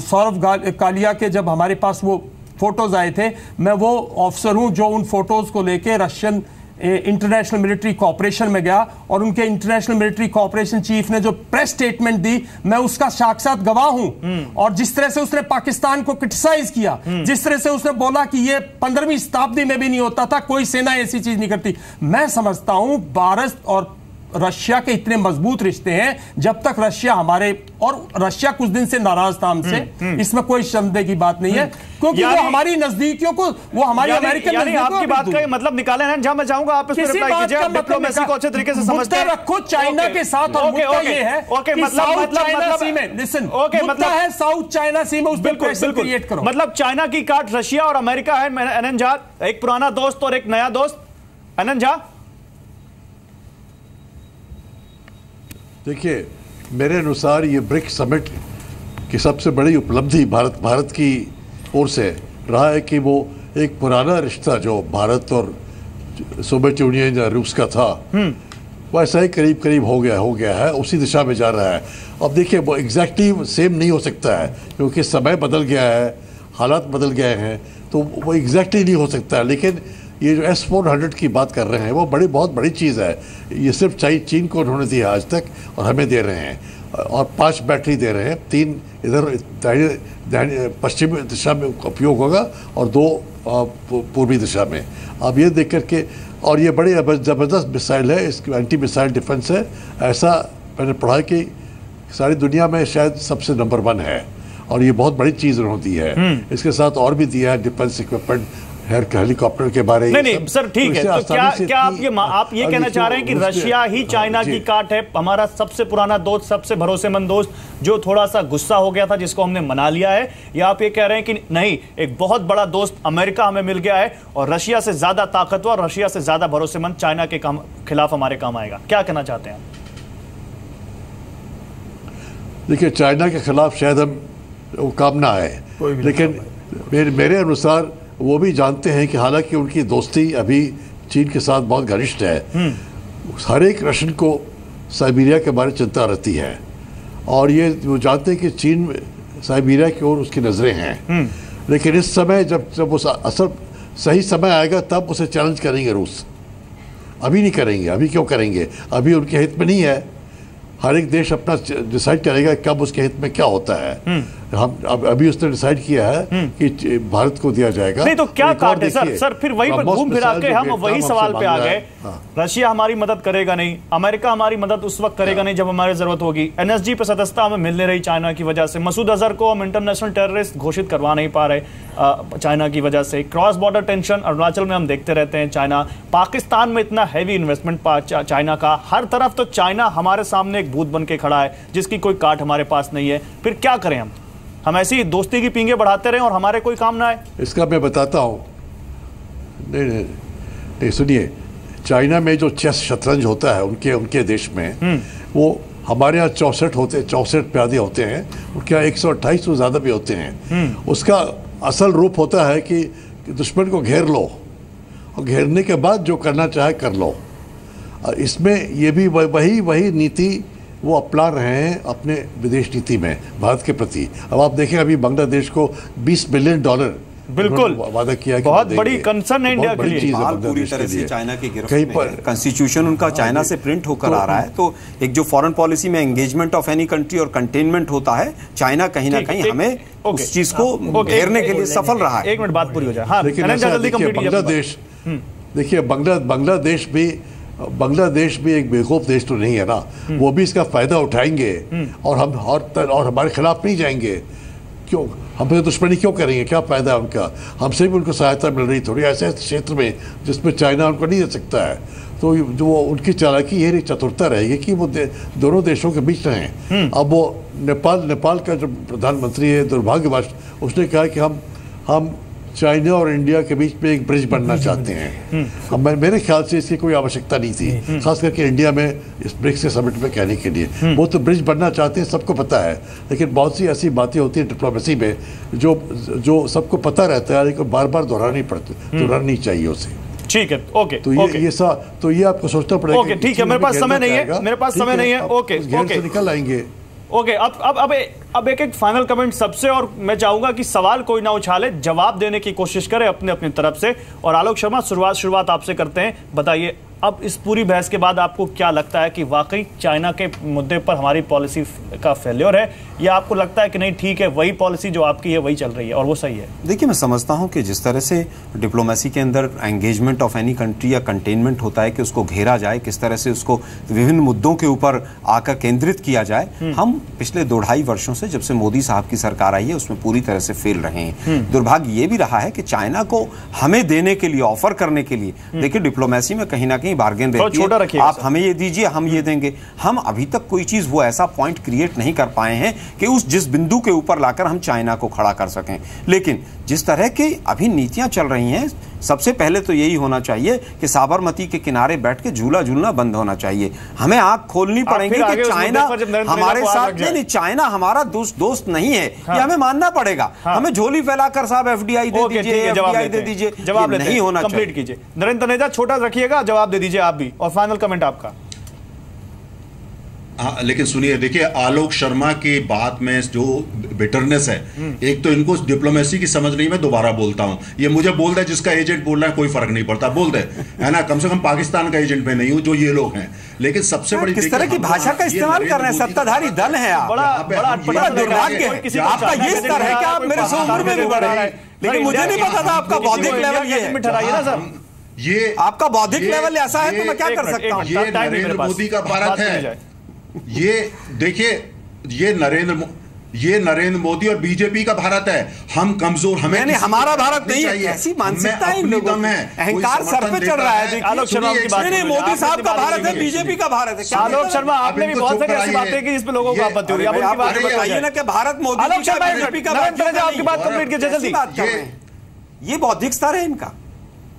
सौरभ कालिया के जब हमारे पास वो फोटोज आए थे, मैं वो ऑफिसर हूं जो उन फोटोज को लेके रशियन इंटरनेशनल मिलिट्री कॉर्पोरेशन में गया और उनके इंटरनेशनल मिलिट्री कॉर्पोरेशन चीफ ने जो प्रेस स्टेटमेंट दी, मैं उसका साक्षात गवाह हूं। और जिस तरह से उसने पाकिस्तान को क्रिटिसाइज किया, जिस तरह से उसने बोला कि ये 15वीं शताब्दी में भी नहीं होता था, कोई सेना ऐसी चीज नहीं करती, मैं समझता हूं भारत और रशिया के इतने मजबूत रिश्ते हैं, जब तक रशिया हमारे, और रशिया कुछ दिन से नाराज था हमसे, इसमें कोई संदेह की बात नहीं है, क्योंकि वो हमारी नजदीकियों को, वो हमारी अमेरिकन आपकी बात का मतलब निकाले हैं, जहां मैं चाहूंगा आप इस पर रिप्लाई कीजिए, डिप्लोमेसी को अच्छे तरीके से समझते हैं, रखो चाइना के साथ, और मुद्दा ये है कि साउथ चाइना सी में, लिसन, मुद्दा है साउथ चाइना सी में, उस पर प्रेशर क्रिएट करो। मतलब चाइना की काट रशिया और अमेरिका है। अनंत झा, एक पुराना दोस्त और एक नया दोस्त। अनंत झा, देखिए, मेरे अनुसार ये ब्रिक्स समिट की सबसे बड़ी उपलब्धि भारत की ओर से रहा है कि वो एक पुराना रिश्ता जो भारत और सोवियत यूनियन या रूस का था, वो ऐसा ही करीब करीब हो गया है, उसी दिशा में जा रहा है। अब देखिए, वो एग्जैक्टली सेम नहीं हो सकता है, क्योंकि समय बदल गया है, हालात बदल गए हैं, तो वो एग्जैक्टली नहीं हो सकता है। लेकिन ये जो S-400 की बात कर रहे हैं, वो बहुत बड़ी चीज़ है। ये सिर्फ चीन को उन्होंने दिया आज तक, और हमें दे रहे हैं, और 5 बैटरी दे रहे हैं, 3 इधर पश्चिमी दिशा में उपयोग होगा और 2 पूर्वी दिशा में। अब ये देख करके, और ये बड़ी ज़बरदस्त मिसाइल है, इसकी एंटी मिसाइल डिफेंस है, ऐसा मैंने पढ़ा कि सारी दुनिया में शायद सबसे नंबर 1 है, और ये बहुत बड़ी चीज़ उन्होंने दी है। इसके साथ और भी दिया है डिफेंस इक्विपमेंट, हेलीकॉप्टर के बारे में। नहीं सर, ठीक है, तो क्या आप ये कहना चाह रहे हैं कि रशिया ही चाइना की काट है, हमारा सबसे पुराना दोस्त, सबसे भरोसेमंद दोस्त, जो थोड़ा सा गुस्सा हो गया था, जिसको हमने मना लिया है, या आप ये कह रहे हैं कि नहीं, एक बहुत बड़ा दोस्त अमेरिका हमें मिल गया है और रशिया से ज्यादा ताकतवर, रशिया से ज्यादा भरोसेमंद चाइना के खिलाफ हमारे काम आएगा? क्या कहना चाहते हैं? देखिए, चाइना के खिलाफ शायद हम वो काम ना आए, लेकिन मेरे अनुसार वो भी जानते हैं कि हालांकि उनकी दोस्ती अभी चीन के साथ बहुत घनिष्ठ है, हर एक रशियन को साइबेरिया के बारे में चिंता रहती है, और ये वो जानते हैं कि चीन साइबेरिया की ओर उसकी नज़रें हैं। लेकिन इस समय जब उस असल सही समय आएगा, तब उसे चैलेंज करेंगे रूस। अभी नहीं करेंगे। अभी क्यों करेंगे? अभी उनके हित में नहीं है। हर एक देश अपना डिसाइड करेगा कब उसके हित में क्या होता है। हम अभी उसने डिसाइड किया है कि भारत को दिया जाएगा। नहीं तो क्या काट है सर फिर वहीं पर घूम फिरा के हम वही सवाल पे आ गए। रशिया हमारी मदद करेगा नहीं, अमेरिका हमारी मदद उस वक्त करेगा नहीं जब हमारी जरूरत होगी। एनएसजी पे सदस्यता हमें मिल नहीं रही चाइना की वजह से। मसूद अजहर को हम इंटरनेशनल टेररिस्ट घोषित करवा नहीं पा रहे चाइना की वजह से। क्रॉस बॉर्डर टेंशन अरुणाचल में हम देखते रहते हैं चाइना। पाकिस्तान में इतना हैवी इन्वेस्टमेंट चाइना का, हर तरफ तो चाइना हमारे सामने एक भूत बन के खड़ा है जिसकी कोई काट हमारे पास नहीं है। फिर क्या करें हम ऐसी दोस्ती की पींगे बढ़ाते रहें और हमारे कोई काम ना आए? इसका मैं बताता हूँ। नहीं सुनिए, चाइना में जो चेस शतरंज होता है उनके देश में, वो हमारे यहाँ 64 प्यादे होते हैं, उनके यहाँ 128 से ज़्यादा भी होते हैं। उसका असल रूप होता है कि दुश्मन को घेर लो और घेरने के बाद जो करना चाहे कर लो। इसमें ये भी वही नीति वो अपना रहे हैं अपने विदेश नीति में भारत के प्रति। अब आप देखें, अभी बांग्लादेश को $20 बिलियन बिल्कुल वादा किया, बहुत बड़ी कंसर्न है इंडिया के लिए। पूरी तरह से चाइना की गिरफ्त में कॉन्स्टिट्यूशन उनका चाइना से प्रिंट होकर आ रहा है। तो एक जो फॉरेन पॉलिसी में एंगेजमेंट ऑफ एनी कंट्री और कंटेनमेंट होता है, चाइना कहीं ना कहीं हमें उस चीज को घेरने के लिए सफल रहा है। एक मिनट बात पूरी हो जाए। बांग्लादेश, देखिए बांग्लादेश भी एक बेवकूफ देश तो नहीं है ना। वो भी इसका फायदा उठाएंगे और हम और हमारे खिलाफ नहीं जाएंगे। क्यों हम दुश्मनी क्यों करेंगे? क्या फायदा है उनका? हमसे भी उनको सहायता मिल रही थोड़ी ऐसे क्षेत्र में जिसमें चाइना उनको नहीं दे सकता है। तो जो उनकी चालाकी ये चतुरता रहेगी कि वो दोनों देशों के बीच रहें। अब वो नेपाल का जो प्रधानमंत्री है, दुर्भाग्यवश उसने कहा कि हम चाइना और इंडिया के बीच में एक ब्रिज बनना चाहते हैं। अब मेरे ख्याल से इसकी कोई आवश्यकता नहीं थी, खास करके इंडिया में इस ब्रिक्स के समिट में कहने के लिए। वो तो ब्रिज बनना चाहते हैं, सबको पता है, लेकिन बहुत सी ऐसी बातें होती हैं डिप्लोमेसी में जो सबको पता रहता है, लेकिन बार बार दोहरानी चाहिए उसे। ठीक है, ओके। तो ये आपको सोचना पड़ेगा। ओके, ठीक है, मेरे पास समय नहीं है, मेरे पास समय नहीं है। ओके, ओके, निकल आएंगे। ओके, अब एक फाइनल कमेंट सबसे, और मैं चाहूंगा कि सवाल कोई ना उछाले, जवाब देने की कोशिश करें अपने अपनी तरफ से। और आलोक शर्मा, शुरुआत आपसे करते हैं। बताइए, अब इस पूरी बहस के बाद आपको क्या लगता है कि वाकई चाइना के मुद्दे पर हमारी पॉलिसी का फेल्योर है, या आपको लगता है कि नहीं ठीक है, वही पॉलिसी जो आपकी है वही चल रही है और वो सही है? देखिए, मैं समझता हूं कि जिस तरह से डिप्लोमेसी के अंदर एंगेजमेंट ऑफ एनी कंट्री या कंटेनमेंट होता है कि उसको घेरा जाए, किस तरह से उसको विभिन्न मुद्दों के ऊपर आकर केंद्रित किया जाए, हम पिछले 2-2.5 वर्षों से, जब से मोदी साहब की सरकार आई है, उसमें पूरी तरह से फेल रहे हैं। दुर्भाग्य ये भी रहा है कि चाइना को हमें देने के लिए, ऑफर करने के लिए, देखिए डिप्लोमेसी में कहीं ना कहीं बार्गेन रहती है, आप हमें ये दीजिए, हम ये देंगे। हम अभी तक कोई चीज वो ऐसा पॉइंट क्रिएट नहीं कर पाए हैं कि जिस बिंदु के ऊपर लाकर हम चाइना को खड़ा कर सकें। लेकिन जिस तरह की अभी नीतियां चल रही हैं, सबसे पहले तो यही होना चाहिए कि साबरमती के किनारे बैठ के झूला झूलना बंद होना चाहिए। हमें आंख खोलनी पड़ेगी कि चाइना हमारे साथ नहीं, चाइना हमारा दोस्त नहीं है, ये हमें मानना पड़ेगा। हमें झोली फैलाकर साहब एफडीआई दे दीजिए, एफडीआई दे दीजिए, जवाब नहीं होना चाहिए। कंप्लीट कीजिए नरेंद्र तनेजा, छोटा रखिएगा, जवाब दे दीजिए आप भी, और फाइनल कमेंट आपका। हाँ, लेकिन सुनिए, देखिए आलोक शर्मा की बात में जो बिटरनेस है, एक तो इनको डिप्लोमेसी की समझ नहीं, मैं दोबारा बोलता हूं, ये मुझे बोल दे जिसका एजेंट बोल रहा है कोई फर्क नहीं पड़ता, बोल दे, है ना, कम से कम पाकिस्तान का एजेंट में नहीं हूं जो ये लोग हैं। लेकिन सबसे बड़ी किस तरह की भाषा का इस्तेमाल कर रहे हैं, सत्ताधारी दल है आप, बड़ा दुर्भाग्य है आपका ये स्तर है कि आप मेरे से उम्र में भी बड़े हैं, लेकिन मुझे नहीं पता था आपका बौद्धिक लेवल ये है। ये आपका बौद्धिक लेवल ऐसा है तो मैं क्या कर सकता हूं? ये नरेंद्र मोदी का भारत है। ये देखिए, ये नरेंद्र मोदी और बीजेपी का भारत है। हम कमजोर, हमें नहीं, हमारा भारत नहीं है, ऐसी मानसिकता है इन लोगों में, अहंकार सर पे चढ़ रहा है। आलोक शर्मा की बात नहीं, मोदी साहब का भारत है, बीजेपी का भारत है। आलोक शर्मा, आपने भी बहुत सारी ऐसी बातें की जिस पे लोगों को आपत्ति हो रही है, आप बताइए ना कि भारत मोदी आलोक शर्मा आपकी बात कंप्लीट कीजिए जल्दी। ये बौद्धिक स्तर है इनका।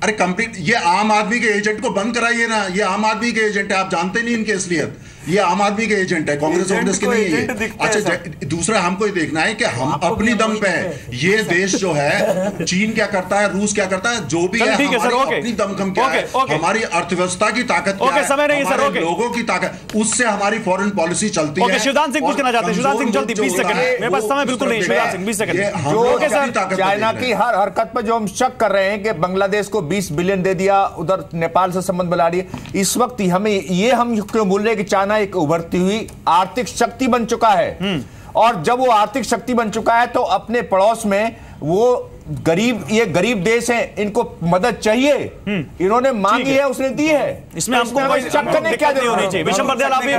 अरे कंप्लीट, ये आम आदमी के एजेंट को बंद कराइए ना, ये आम आदमी के एजेंट है, आप जानते नहीं इनकी असलियत, ये आम आदमी के एजेंट है, कांग्रेस की नहीं है। अच्छा, दूसरा हमको ये देखना है कि हम अपनी दम पे है, ये देश जो है, चीन क्या करता है, रूस क्या करता है, जो भी है, अपनी दमखम क्या है, हमारी अर्थव्यवस्था की ताकत क्या है, हमारे लोगों की ताकत, उससे हमारी फॉरेन पॉलिसी चलती है। शिवदान सिंह कुछ कहना चाहते हैं, शिवदान सिंह जल्दी, 20 सेकंड, मेरे पास समय बिल्कुल नहीं, शिवदान सिंह 20 सेकंड। चाइना की हर हरकत पर जो हम शक कर रहे हैं कि बांग्लादेश को 20 बिलियन दे दिया, उधर नेपाल से संबंध बना दिए, इस वक्त हम क्यों बोल रहे हैं कि चाइना एक उभरती हुई आर्थिक शक्ति बन चुका है, और जब वो आर्थिक शक्ति बन चुका है तो अपने पड़ोस में वो ये गरीब देश हैं, इनको मदद चाहिए, इन्होंने मांगी है, उसने दी है, इसमें हमको कोई शक करने क्या जरूरत नहीं चाहिए। विशंबर दयाल, आप भी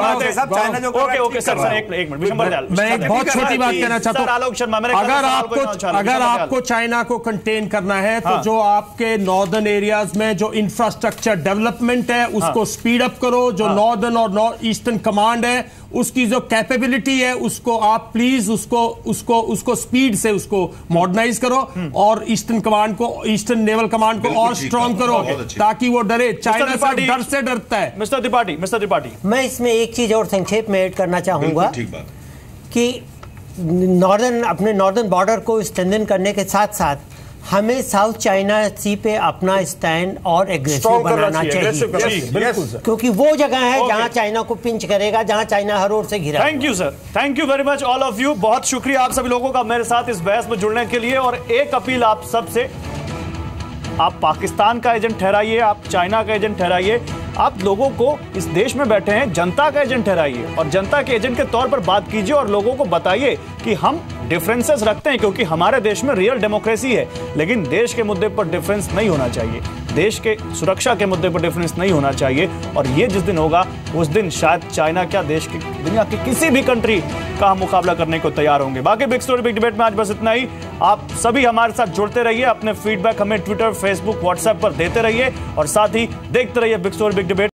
चाइना जो ओके सर एक मिनट, विशंबर दयाल, मैं एक बहुत छोटी बात कहना चाहता हूं। आलोक शर्मा, अगर आपको चाइना को कंटेन करना है तो जो आपके नॉर्दर्न एरियाज में जो इंफ्रास्ट्रक्चर डेवलपमेंट है उसको स्पीड अप करो, जो नॉर्दर्न और ईस्टर्न कमांड है उसकी जो कैपेबिलिटी है उसको आप प्लीज उसको स्पीड से उसको मॉडर्नाइज करो, और ईस्टर्न कमांड को, ईस्टर्न नेवल कमांड को और स्ट्रांग करो ताकि वो डरे। चाइना डर से डरता है। मिस्टर त्रिपाठी, मैं इसमें एक चीज और संक्षेप में ऐड करना चाहूंगा कि अपने नॉर्दर्न बॉर्डर को स्ट्रेंथन करने के साथ साथ हमें साउथ चाइना सी पे अपना स्टैंड और एग्रेसिव बनाना चाहिए, क्योंकि वो जगह है जहां चाइना को पिंच करेगा, जहां चाइना हर ओर से घिरा। Thank you sir, thank you very much all of you. बहुत शुक्रिया आप सभी लोगों का मेरे साथ इस बहस में जुड़ने के लिए। और एक अपील आप सबसे, आप पाकिस्तान का एजेंट ठहराइए, आप चाइना का एजेंट ठहराइए, आप लोगों को, इस देश में बैठे हैं, जनता का एजेंट ठहराइए और जनता के एजेंट के तौर पर बात कीजिए और लोगों को बताइए कि हम डिफरेंसेस रखते हैं, क्योंकि हमारे देश में रियल डेमोक्रेसी है, लेकिन देश के मुद्दे पर डिफरेंस नहीं होना चाहिए, देश के सुरक्षा के मुद्दे पर डिफरेंस नहीं होना चाहिए। और ये जिस दिन होगा उस दिन शायद चाइना क्या, देश की, दुनिया की किसी भी कंट्री का हम मुकाबला करने को तैयार होंगे। बाकी बिग स्टोरी बिग डिबेट में आज बस इतना ही। आप सभी हमारे साथ जुड़ते रहिए, अपने फीडबैक हमें ट्विटर, फेसबुक, व्हाट्सएप पर देते रहिए और साथ ही देखते रहिए बिग स्टोरी बिग डिबेट।